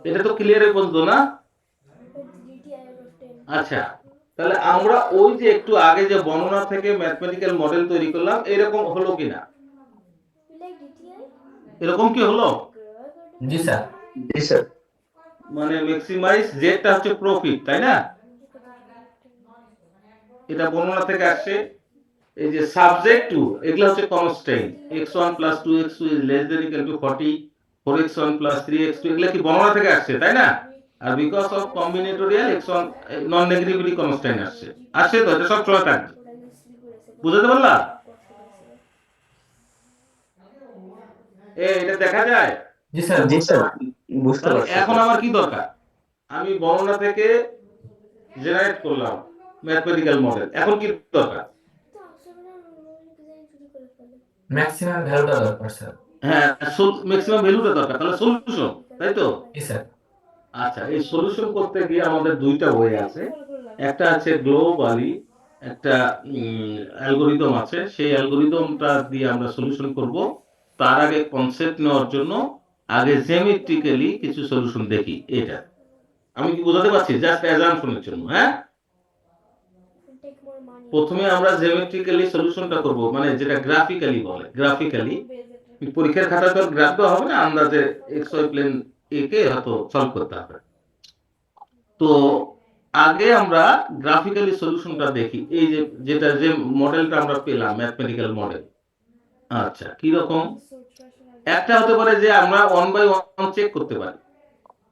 এটা তো ক্লিয়ার পর্যন্ত না? But GTI out of 10. আচ্ছা, তাহলে আমরা ওই যে একটু আগে যে বর্ণনা থেকে ম্যাথমেটিক্যাল মডেল তৈরি করলাম, এরকম হলো কিনা? You like GTI? এরকম কি হলো? জি স্যার। জি স্যার মানে ম্যাক্সিমাইজ জেডটা হচ্ছে প্রফিট, তাই না? এটা বর্ণনা থেকে আসছে। এই যে সাবজেক্ট টু, এগুলো হচ্ছে constant, x1 plus 2x2 is less than equal to 40, 4x1 plus 3x2, এগুলো কি বর্ণনা থেকে আসছে, তাই না? আর because of combinatorial x1 non negatively constant আসছে, তো এটা সব সময় থাকবে। বুঝতে পারলা? এটা দেখা যায়? জি স্যার। জি স্যার বুঝতে তাহলে পারছি এখন আমার কি দরকার? আমি বর্ণনা থেকে জেনারেট করলাম ম্যাথমেটিক্যাল মডেল, এখন কি দরকার? ম্যাক্সিমাম ভ্যালুটা দরকার স্যার। হ্যাঁ, ম্যাক্সিমাম ভ্যালুটা দরকার, তাহলে সলিউশন, তাই তো? জি স্যার। আচ্ছা, এই সলিউশন করতে গিয়ে আমাদের দুইটা ওয়ে আছে। একটা আছে গ্লোবালি একটা অ্যালগরিদম আছে, সেই অ্যালগরিদমটা দিয়ে আমরা সলিউশন করব। তার আগে কনসেপ্ট নেওয়ার জন্য আগে জ্যামিতিক্যালি কিছু সলিউশন দেখি। এটা আমি কি বোঝাতে পারছি? জাস্ট অ্যাজাম্পশনের জন্য। হ্যাঁ, Take more money. প্রথমে আমরা জ্যামিতিক্যালি সলিউশনটা করব, মানে যেটা গ্রাফিক্যালি বলে। গ্রাফিক্যালি পরীক্ষার খাতা তো গ্রাফ দেওয়া হবে না, আন্দাজে xy প্লেন একে হয়তো সলভ করতে হবে। তো আগে আমরা গ্রাফিক্যালি সলিউশনটা দেখি। এই যে যেটা যে মডেলটা আমরা পেলাম ম্যাথমেটিক্যাল মডেল, আচ্ছা কি রকম? একটা হতে পারে যে আমরা 1 by 1 চেক করতে পারি।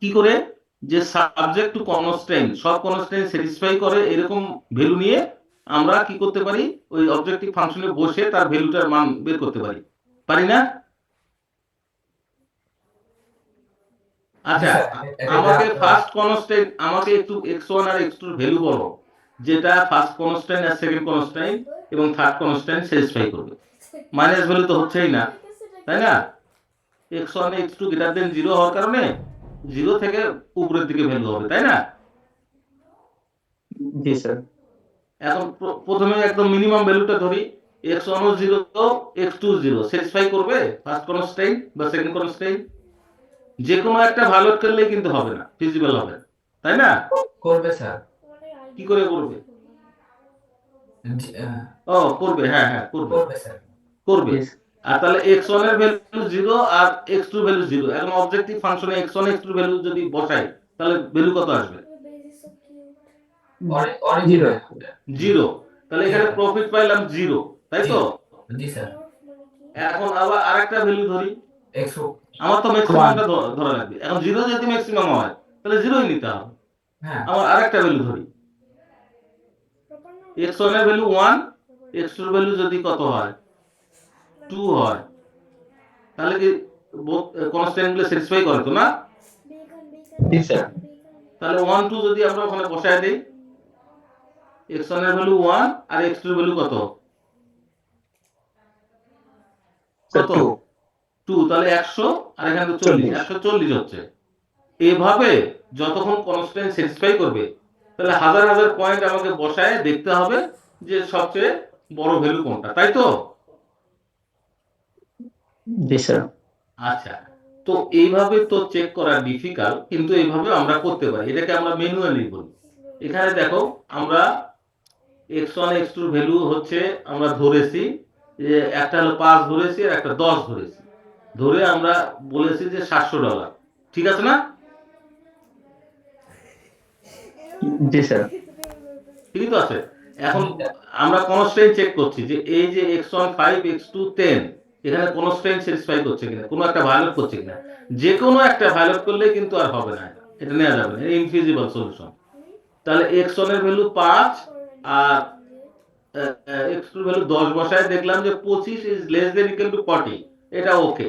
কি করে? যে সাবজেক্ট টু কনস্ট্রেইন, সব কনস্ট্রেইন স্যাটিসফাই করে এরকম ভ্যালু নিয়ে আমরা কি করতে পারি, ওই অবজেক্টিভ ফাংশনে বসে তার ভ্যালুটার মান বের করতে পারি, পারি না? আচ্ছা, আমাকে ফার্স্ট কনস্ট্রেইন, আমাকে একটু x1 আর x2 এর ভ্যালু বলো যেটা ফার্স্ট কনস্ট্রেইন আর সেকেন্ড কনস্ট্রেইন এবং থার্ড কনস্ট্রেইন স্যাটিসফাই করবে। মাইনাস ভ্যালু তো হচ্ছেই না, তাই না? x1 x2 গ্রেটার দেন 0 হওয়ার কারণে 0 থেকে উপরের দিকে ভ্যালু হবে, তাই না? জি স্যার। এখন প্রথমে একদম মিনিমাম ভ্যালুটা ধরি, x1 ও 0 x2 0 স্যাটিসফাই করবে ফার্স্ট কনস্ট্রেইন বা সেকেন্ড কনস্ট্রেইন? যে কোনো একটা ভায়োলেট করলেই কিন্তু হবে না, ফিজিবল হবে না, তাই না? করবে স্যার। কি করে করবে? ও করবে, হ্যাঁ হ্যাঁ করবে, করবে স্যার। করবে। Yes. আর তাহলে x1 এর ভ্যালু 0 আর x2 ভ্যালু 0, এখন অবজেক্টিভ ফাংশনে x1 x2 ভ্যালু যদি বসাই তাহলে ভ্যালু কত আসবে? অরিজিনাল 0। তাহলে এখানে প্রফিট পাইলাম 0, তাই তো? জি স্যার। এখন আবার আরেকটা ভ্যালু ধরি, এক্স আমার তো ম্যাক্সিমামটা ধরা লাগবে। এখন 0 যদি ম্যাক্সিমাম হয় তাহলে 0ই নিতে হবে। হ্যাঁ আমার আরেকটা ভ্যালু ধরি, x1 এর ভ্যালু 1, x2 এর ভ্যালু যদি কত হয় 2 হয়, তাহলে কি কনস্ট্যান্ট গুলো স্যাটিসফাই করে তো না? জি স্যার। তাহলে 1 2 যদি আমরা ওখানে বসায় দেই, x1 এর ভ্যালু 1 আর x2 এর ভ্যালু কত? স্যার কত? 2। 2, তাহলে 100 আর এখানে তো 40, 140 হচ্ছে। এভাবে যতক্ষণ কনস্ট্যান্ট স্যাটিসফাই করবে তাহলে হাজার হাজার পয়েন্ট আমাকে বসায় দেখতে হবে যে সবচেয়ে বড় ভ্যালু কোনটা, তাই তো? জি স্যার। আচ্ছা, তো এইভাবে তো চেক করা ডিফিকাল্ট, কিন্তু এইভাবে আমরা করতে পারি, এটাকে আমরা ম্যানুয়ালি বলি। এখানে দেখো আমরা x1 x2 ভ্যালু হচ্ছে আমরা ধরেছি যে একটা হলো 5 ধরেছি আর একটা 10 ধরেছি, ধরে আমরা বলেছি যে $700, ঠিক আছে না? জি স্যার। ঠিকই তো আছে। এখন আমরা কনস্ট্রেইন চেক করছি যে এই যে x1 5 x2 10 এখানে কনস্ট্রেইন স্যাটিসফাই করছে কিনা, কোনো একটা ভায়োলেট করছে কিনা। যে কোনো একটা ভায়োলেট করলে কিন্তু আর হবে না, এটা নেওয়া যাবে না, ইনফিজিবল সলিউশন। তাহলে x1 এর ভ্যালু 5 আর x2 এর ভ্যালু 10 বসায় দেখলাম যে 25 is less than equal to 40, এটা ওকে।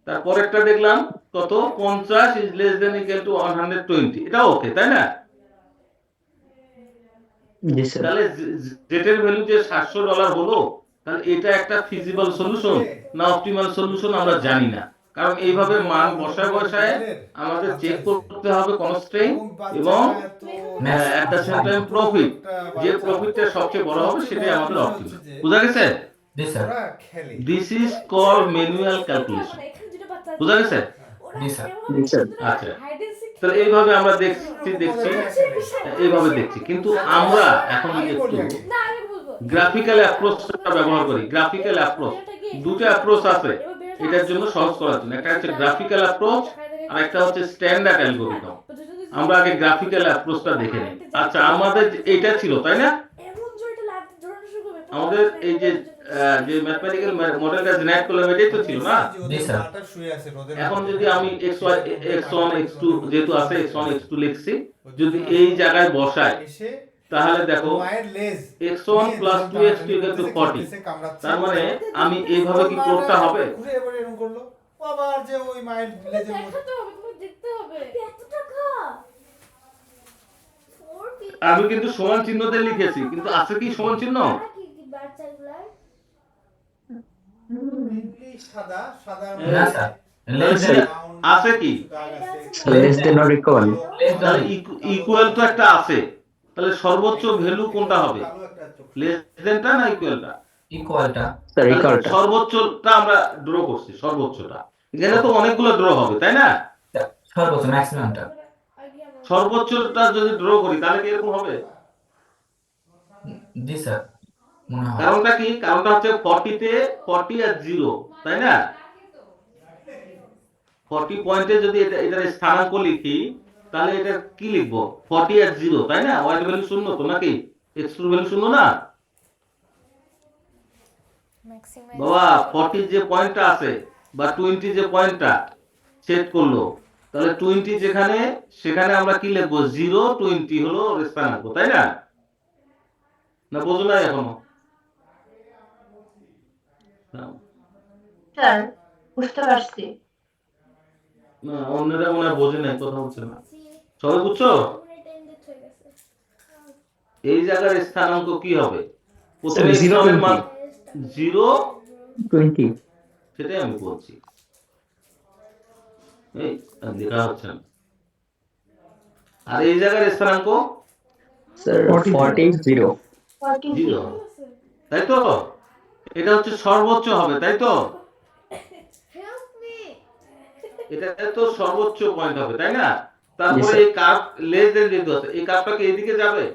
তারপরেরটা দেখলাম কত, 50 is less than equal to 120, এটা ওকে, তাই না? জি স্যার। তাহলে জেটের ভ্যালু যে $700 হলো, তাহলে এটা একটা ফিজিবল সলিউশন না অপটিমাল সলিউশন আমরা জানি না, কারণ এইভাবে মান বসায় বসায় আমাদের চেক করতে হবে কনস্ট্রেইন এবং at the same time profit, যে প্রফিটটা সবচেয়ে বড় হবে সেটাই আমাদের অপটিমাল। বুঝা গেছে? জি sir. This is call manual calculation. বুঝা গেছে? জি স্যার। জি স্যার। আচ্ছা, তাহলে এইভাবে আমরা দেখছি এইভাবে দেখছি, কিন্তু আমরা এখন একটু গ্রাফিক্যাল অ্যাপ্রোচটা ব্যবহার করি। গ্রাফিক্যাল অ্যাপ্রোচ, দুটো অ্যাপ্রোচ আছে এটার জন্য, সহজ করার জন্য। একটা হচ্ছে গ্রাফিক্যাল অ্যাপ্রোচ আর একটা হচ্ছে স্ট্যান্ডার্ড অ্যালগরিদম। আমরা আগে গ্রাফিক্যাল অ্যাপ্রোচটা দেখে নিই। আচ্ছা, আমাদের এটা ছিল তাই না, আমাদের এই যে যে ম্যাথমেটিক্যাল মডেলটা জেনারেট করলাম এটাই তো ছিল না? জি স্যার। এখন যদি আমি x1 x2 যেহেতু আছে x1 x2 লিখছি, যদি এই জায়গায় বসাই তাহলে দেখো x1 plus 2x2 equal to 40, তার মানে আমি এইভাবে কি করতে হবে? আবার যে ওই মাইন্ড লেজে দেখতে হবে এত টাকা আমি কিন্তু সমান চিহ্ন দিয়ে লিখেছি, কিন্তু আছে কি সমান চিহ্ন? সাদা সাদা না স্যার। আছে কি? Less than or equal. তাহলে ইকুয়াল তো একটা আছে, তাহলে সর্বোচ্চ ভ্যালু কোনটা হবে, লেস দেনটা না ইকুয়ালটা? ইকুয়ালটা। স্যার ইকুয়ালটা। সর্বোচ্চটা আমরা ড্র করছি, সর্বোচ্চটা। এখানে তো অনেকগুলো ড্র হবে তাই না? সর্বোচ্চ ম্যাক্সিমামটা। সর্বোচ্চটা যদি ড্র করি তাহলে কি এরকম হবে? জি স্যার মনে হয়। কারণটা কি? কারণটা হচ্ছে 40 তে 40 আর 0, তাই না? 40 পয়েন্টে যদি এটার স্থানাঙ্ক লিখি তাহলে এটা কি লিখবো, 40 আর 0, তাই না? y এর ভ্যালু 0 তো নাকি, x এর ভ্যালু 0 না বাবা? 40 যে পয়েন্টটা আছে বা 20 যে পয়েন্টটা সেট করলো, তাহলে 20 যেখানে, সেখানে আমরা কি লিখবো? 0, 20 হলো স্থানাঙ্ক, তাই না? না বোঝো না এখনো? স্যার বুঝতে পারছি। না, অন্যরা মনে হয় বোঝে নাই, কথা বলছে না। সবাই বুঝছো? এই জায়গার স্থানাঙ্ক কি হবে? প্রথমে Sir, 0, স্থানের মান 20. 0, 20. সেটাই আমি বলছি। এই লেখা হচ্ছে না। আর এই জায়গার স্থানাঙ্ক Sir, 40, 0. 0, তাই তো? এটা হচ্ছে সর্বোচ্চ হবে, তাই তো? Help me! এটা তো সর্বোচ্চ পয়েন্ট হবে, তাই না? তারপরে Yes, sir. এই কার্ভ লেস দেন যেহেতু আছে, এই কার্ভটা কি এদিকে যাবে?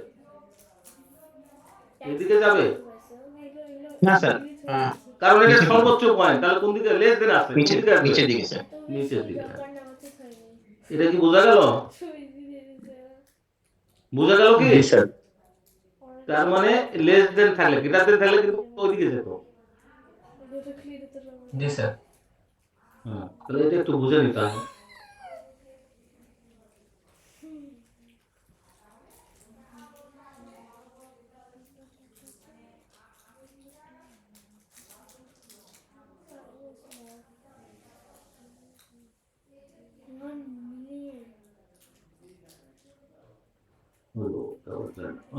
এদিকে যাবে? না স্যার, কারণ এটা নিচের দিকে। সর্বোচ্চ পয়েন্ট, তাহলে কোন দিকে? লেস দেন আছে, কোন নিচের দিকে আসবে? নিচের দিকে স্যার। নিচের দিকে। এটা কি বোঝা গেল? বোঝা গেল কি? Yes, sir. তার মানে লেস দেন থাকলে, গ্রেটার দেন থাকলে কিন্তু ওইদিকে যেত। জি স্যার। হ্যাঁ, তাহলে এটা একটু বুঝে নিতে হবে।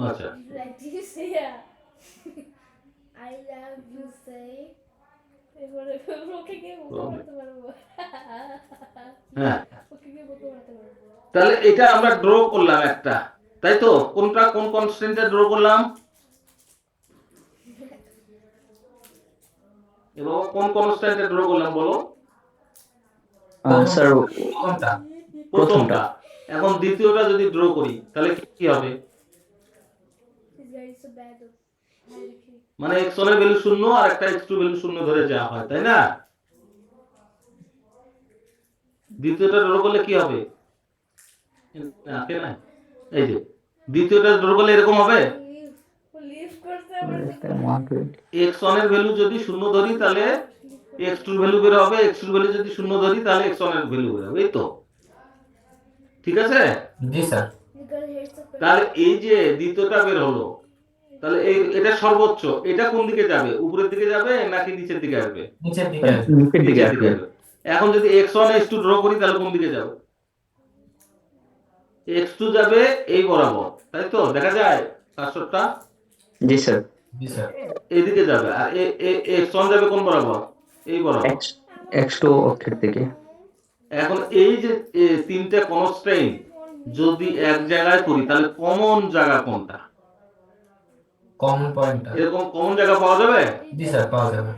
আচ্ছা, Like this, yeah. I love you, say. এবারে ওকে কে বলতে পারবো? হ্যাঁ, ওকে কে বলতে পারবো? তাহলে এটা আমরা ড্র করলাম একটা, তাই তো? কোনটা কোন কনস্ট্যান্টে ড্র করলাম? এবং কোন কনস্ট্যান্টে ড্র করলাম বলো? Sir, কোনটা? প্রথমটা। এখন দ্বিতীয়টা যদি ড্র করি তাহলে কি হবে? This guy is so bad. মানে x1 এর ভ্যালু 0 আর একটা x2 ভ্যালু 0 ধরে যাওয়া হয়, তাই না? দ্বিতীয়টা ড্র করলে কি হবে? এই যে দ্বিতীয়টা ড্র করলে এরকম হবে। লিভ করতে less than 120. x1 এর ভ্যালু যদি 0 ধরি তাহলে x2 এর ভ্যালু বের হবে, x2 এর ভ্যালু যদি 0 ধরি তাহলে x1 এর ভ্যালু বের হবে, এই তো? ঠিক আছে? জি স্যার। তাহলে এই যে দ্বিতীয়টা বের হলো, তাহলে এটা সর্বোচ্চ, এটা কোন দিকে যাবে? উপরের দিকে যাবে নাকি নিচের দিকে আসবে? নিচের দিকে। নিচের দিকে নিচের আসবে। দিকে আসবে। এখন যদি x1 x2 ড্র করি তাহলে কোন দিকে যাবে? x2 যাবে এই বরাবর, তাই তো? দেখা যায় কার্সরটা জি স্যার। জি স্যার। এইদিকে যাবে, আর x1 যাবে কোন বরাবর? এই বরাবর। X2 অক্ষের দিকে। এখন এই যে তিনটা কনস্ট্রেইন যদি এক জায়গায় করি তাহলে কমন জায়গা কোনটা? কমন পয়েন্টটা। এরকম কমন জায়গা পাওয়া যাবে? জি স্যার, পাওয়া যাবে।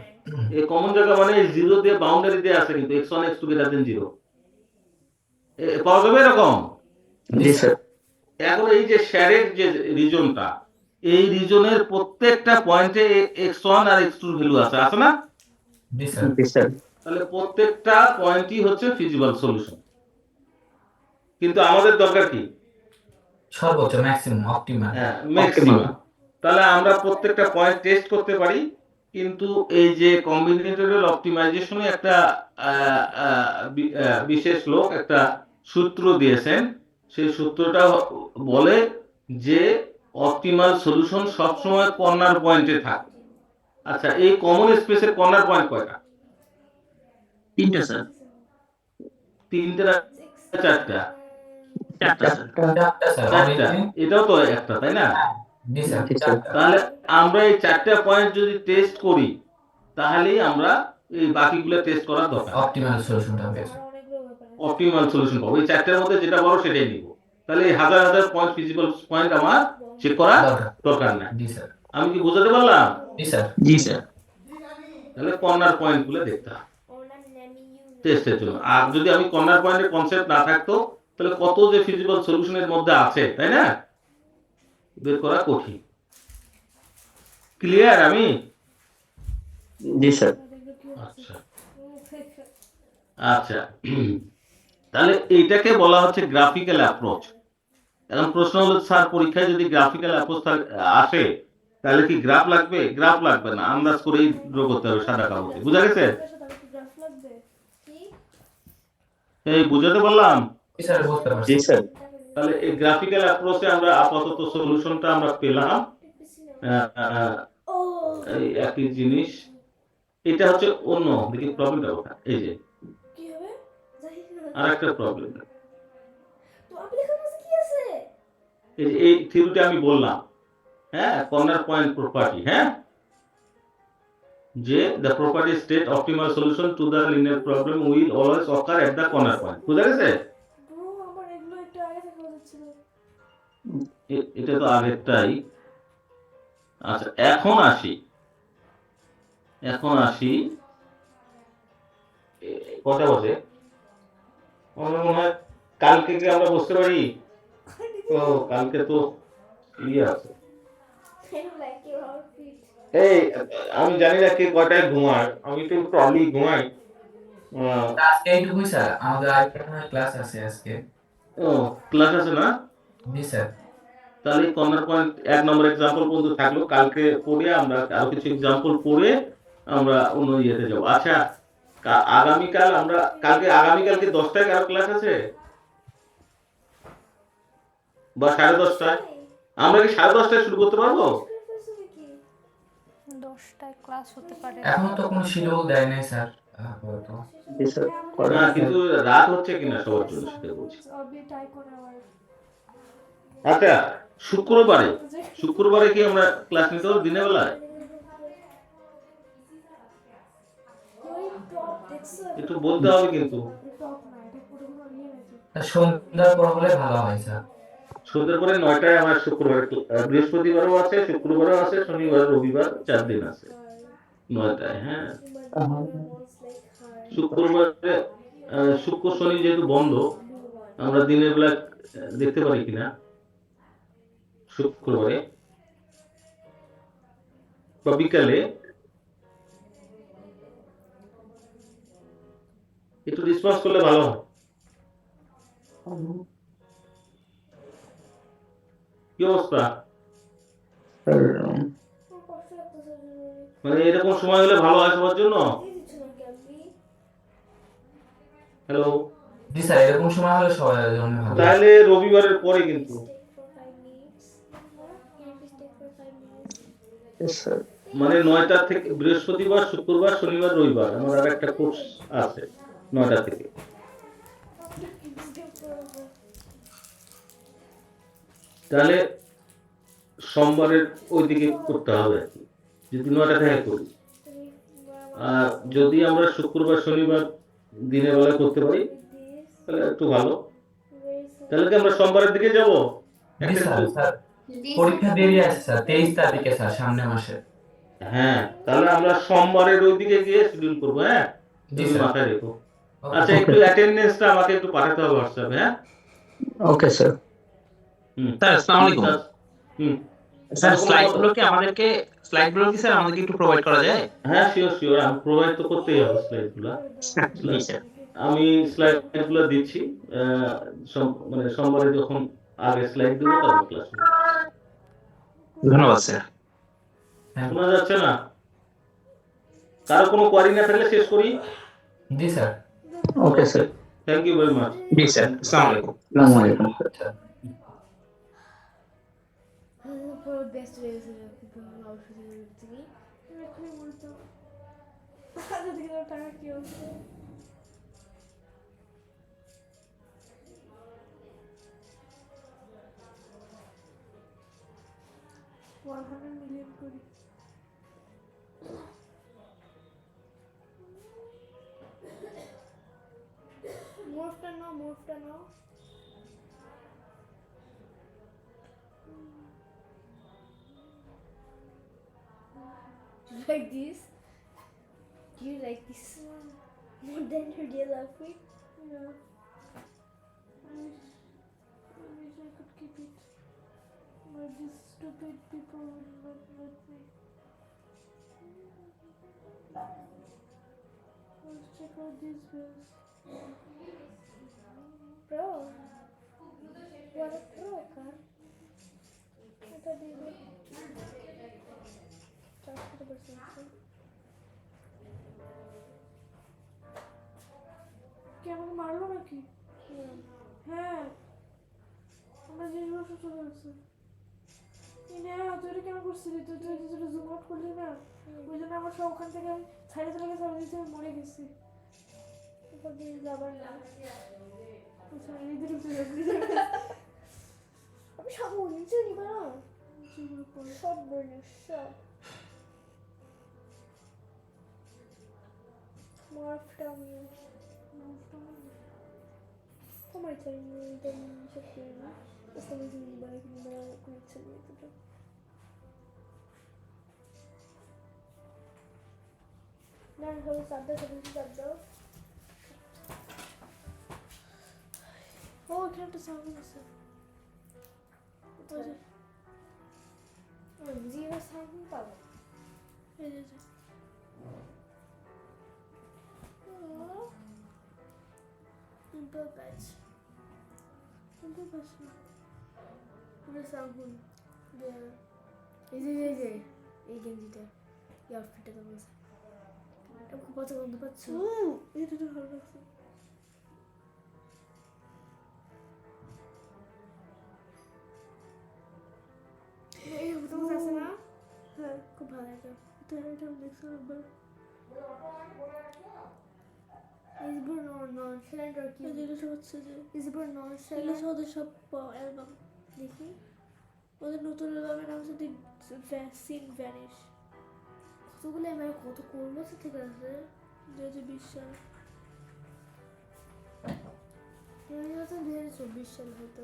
এই কমন জায়গা মানে 0 দিয়ে বাউন্ডারি দিয়ে আছে, কিন্তু x1 x2 > 0 পাওয়া যাবে এরকম? জি স্যার। এখন এই যে শ্যারের যে রিজনটা, এই রিজনের প্রত্যেকটা পয়েন্টে x1 আর x2 ভ্যালু আছে, আছে না? জি স্যার। জি স্যার। তাহলে প্রত্যেকটা পয়েন্টই হচ্ছে ফিজিবল সলিউশন। কিন্তু আমাদের দরকার কি? সর্বোচ্চ, ম্যাক্সিমাম, অপটিমাল। হ্যাঁ, ম্যাক্সিমাম। তাহলে আমরা প্রত্যেকটা পয়েন্ট টেস্ট করতে পারি, কিন্তু এই যে কম্বিনেটরিয়াল অপটিমাইজেশনে একটা বিশেষ লোক একটা সূত্র দিয়েছেন, সেই সূত্রটা বলে যে অপটিমাল সলিউশন সবসময় কর্নার পয়েন্টে থাকে। আচ্ছা, এই কমন স্পেসের কর্নার পয়েন্ট কয়টা? 3টা স্যার। 3টা না 4টা? 4টা স্যার। 4টা স্যার। 4টা। এটাও তো একটা, তাই না? জি স্যার, জি স্যার। 4টা। তাহলে আমরা এই 4টা পয়েন্ট যদি টেস্ট করি তাহলেই আমরা এই বাকিগুলো টেস্ট করার দরকার। অপটিমাল সলিউশনটা হবে। অপটিমাল সলিউশন পাবো, এই 4টার মধ্যে যেটা বড় সেটাই নিব। তাহলে এই হাজার হাজার পয়েন্ট ফিজিবল পয়েন্ট আমার চেক করা দরকার নাই। জি স্যার। আমি কি বোঝাতে পারলাম? জি স্যার। জি স্যার। তাহলে কর্নার পয়েন্ট গুলো দেখতে হবে টেস্টের জন্য। আর যদি আমি কর্নার পয়েন্টের কনসেপ্ট না থাকতো তাহলে কত যে ফিজিবল সলিউশনের মধ্যে আছে, তাই না, বের করা কঠিন। ক্লিয়ার? আমি জি স্যার। আচ্ছা আচ্ছা, তাহলে এইটাকে বলা হচ্ছে গ্রাফিক্যাল অ্যাপ্রোচ। এখন প্রশ্ন হলো, স্যার পরীক্ষায় যদি গ্রাফিক্যাল অ্যাপ্রোচ আসে তাহলে কি গ্রাফ লাগবে? গ্রাফ লাগবে না, আন্দাজ করেই ড্র করতে হবে সাদা কাগজে। বুঝা গেছে? এই বুঝাতে পারলাম? জি স্যার, বুঝতে জি পারছি। স্যার তাহলে এই গ্রাফিক্যাল অ্যাপ্রোচে আমরা আপাতত সলিউশনটা আমরা পেলাম। আহ, এই একই জিনিস, এটা হচ্ছে অন্য দেখি প্রবলেমটা কোথায়। এই যে কি হবে জানি না আর একটা প্রবলেম, তো আপনি লেখার মাঝে কি আছে এই যে এই থিওরিটা আমি বললাম, হ্যাঁ, কর্নার পয়েন্ট প্রপার্টি, হ্যাঁ, যে the property state optimal solution to the linear problem will always occur at the corner point। বুঝা গেছে? ব্রো আমার এগুলো একটু আগে থেকে উচিত ছিল এটা তো আগেরটাই। আচ্ছা, এখন আসি কটা বাজে? আমার মনে হয় কালকে কি আমরা বসতে পারি? ও কালকে তো ইয়ে আছে। I don't like your outfit এই আমি জানি না কে কয়টায় ঘুমায়, আমি তো একটু আর্লি ঘুমাই। আজকে এইটুকুই স্যার, আমাদের আরেকটা ক্লাস আছে আজকে। ও ক্লাস আছে না? জি স্যার। তাহলে কর্নার পয়েন্ট 1 নম্বর এক্সাম্পল পর্যন্ত থাকলো, কালকে পড়ে আমরা আরো কিছু এক্সাম্পল পড়ে আমরা অন্য ইয়েতে যাবো। আচ্ছা, আগামীকাল আমরা আগামীকালকে 10টায় কারো ক্লাস আছে বা 10:30টায়? আমরা কি 10:30টায় শুরু করতে পারবো? 10টায় ক্লাস হতে পারে এখনো তো কোনো শিডিউল দেয় নাই স্যার আপাতত। জি স্যার না, কিন্তু রাত হচ্ছে কিনা সবার জন্য সেটা বলছি। অবি ট্রাই করে আবার আচ্ছা, শুক্রবারে কি আমরা ক্লাস নিতে পারবো দিনের বেলায়? ওই টপ দেখছো একটু বলতে হবে কিন্তু। টপ না এটা পুরো নিয়ে নাকি তা সন্ধ্যার পর হলে ভালো হয় স্যার। সন্ধ্যের পরে 9টায় আমার শুক্রবার, বৃহস্পতিবারও আছে, শুক্রবারও আছে, শনিবার রবিবার 4 দিন আছে 9টায়। হ্যাঁ, শুক্রবারে শুক্র শনি যেহেতু বন্ধ, আমরা দিনের বেলা দেখতে পারি কিনা শুক্রবারে বা বিকালে একটু রেসপন্স করলে ভালো হয়। কি অবস্থা? স্যার কষ্ট লাগতেছে মানে এরকম সময় হলে ভালো হয় সবার জন্য। দিয়ে দিচ্ছ না কি আপনি হ্যালো, জি স্যার, এরকম সময় হলে সবার জন্য ভালো। তাহলে রবিবারের পরে কিন্তু, yes, স্যার মানে 9টা থেকে বৃহস্পতিবার, শুক্রবার, শনিবার, রবিবার আমার আর একটা কোর্স আছে 9টা থেকে। তাহলে সোমবারের ওই দিকে করতে হবে আর কি, যদি 9টা থেকে করি। আর যদি আমরা শুক্রবার শনিবার দিনের বেলা করতে পারি তাহলে একটু ভালো। তাহলে কি আমরা সোমবারের দিকে যাব? জি স্যার, স্যার পরীক্ষা দেরি আছে স্যার, 23 তারিখে স্যার, সামনের মাসে। হ্যাঁ, তাহলে আমরা সোমবারের ওই দিকে গিয়ে শিডিউল করবো। হ্যাঁ, জি তুমি স্যার। মাথায় রেখো। আচ্ছা, একটু অ্যাটেন্ডেন্সটা আমাকে একটু পাঠাতে হবে হোয়াটসঅ্যাপে। হ্যাঁ, ওকে স্যার স্যার আসসালামু আলাইকুম। হুম, স্যার স্লাইডগুলো কি স্যার আমাদেরকে একটু প্রোভাইড করা যায়? হ্যাঁ, শিওর, আমি প্রোভাইড তো করতেই হবে স্লাইডগুলো। জি স্যার। আমি স্লাইডগুলো দিচ্ছি, মানে সোমবারে যখন আগে স্লাইড দেবো তারপর ক্লাস হবে। ধন্যবাদ স্যার। শোনা যাচ্ছে না? কারো কোনো কোয়ারি না থাকলে শেষ করি। জি sir. Okay sir thank you very much. জি স্যার, আসসালামু আলাইকুম। আসসালামু আলাইকুম স্যার পুরো বেস্ট হয়ে গেছে অবশ্যই তুমি এখনই বলতো যদি টাকা কি হচ্ছে $100 million করি মোরফটা নাও like this? Do you like this one more than your real outfit? Yeah. I wish I could keep it, but these stupid people will not let me. Let's check out these bills. Bro, what a pro car. What are these? 40%. क्या मुझे मार लो ना कि আছে ইনে তুই কেন করছিলি তুই তুই তুই জুম আউট করলি না ওই জন্য আমার সব ওখান থেকে ছাড়ে চলে গেছে আমি নিচে মরে গেছি এরপর দিয়ে যাবার না আচ্ছা এদিকে আমি সব নিচে নিবা না সব বলি সব মরফটা Come on, tell me, then check your name. Just tell me the number, connection with it. Now, how is that? Oh, I can't sound this. What is it? Oh, zero sound power. It is. Oh. Simple patch. Simple patch. What is sound? There. Is it? এই গেঞ্জিটা এই আউটফিটটা তো বলছে এটা খুব পছন্দ বন্ধ পাচ্ছ এটা তো ভালো লাগছে এই তোমার আছে না হ্যাঁ খুব ভালো এটা এটা দেখছো একবার ইসবুর ননশালেন্ট আর কি এগুলো সব হচ্ছে যে ইসবুর ননশালেন্ট এগুলো ওদের সব অ্যালবাম দেখি ওদের নতুন অ্যালবামের নাম হচ্ছে সিন ভ্যানিশ কতগুলো আমার কত করবো থেকে আছে 2020 সাল 2024 সাল হয়তো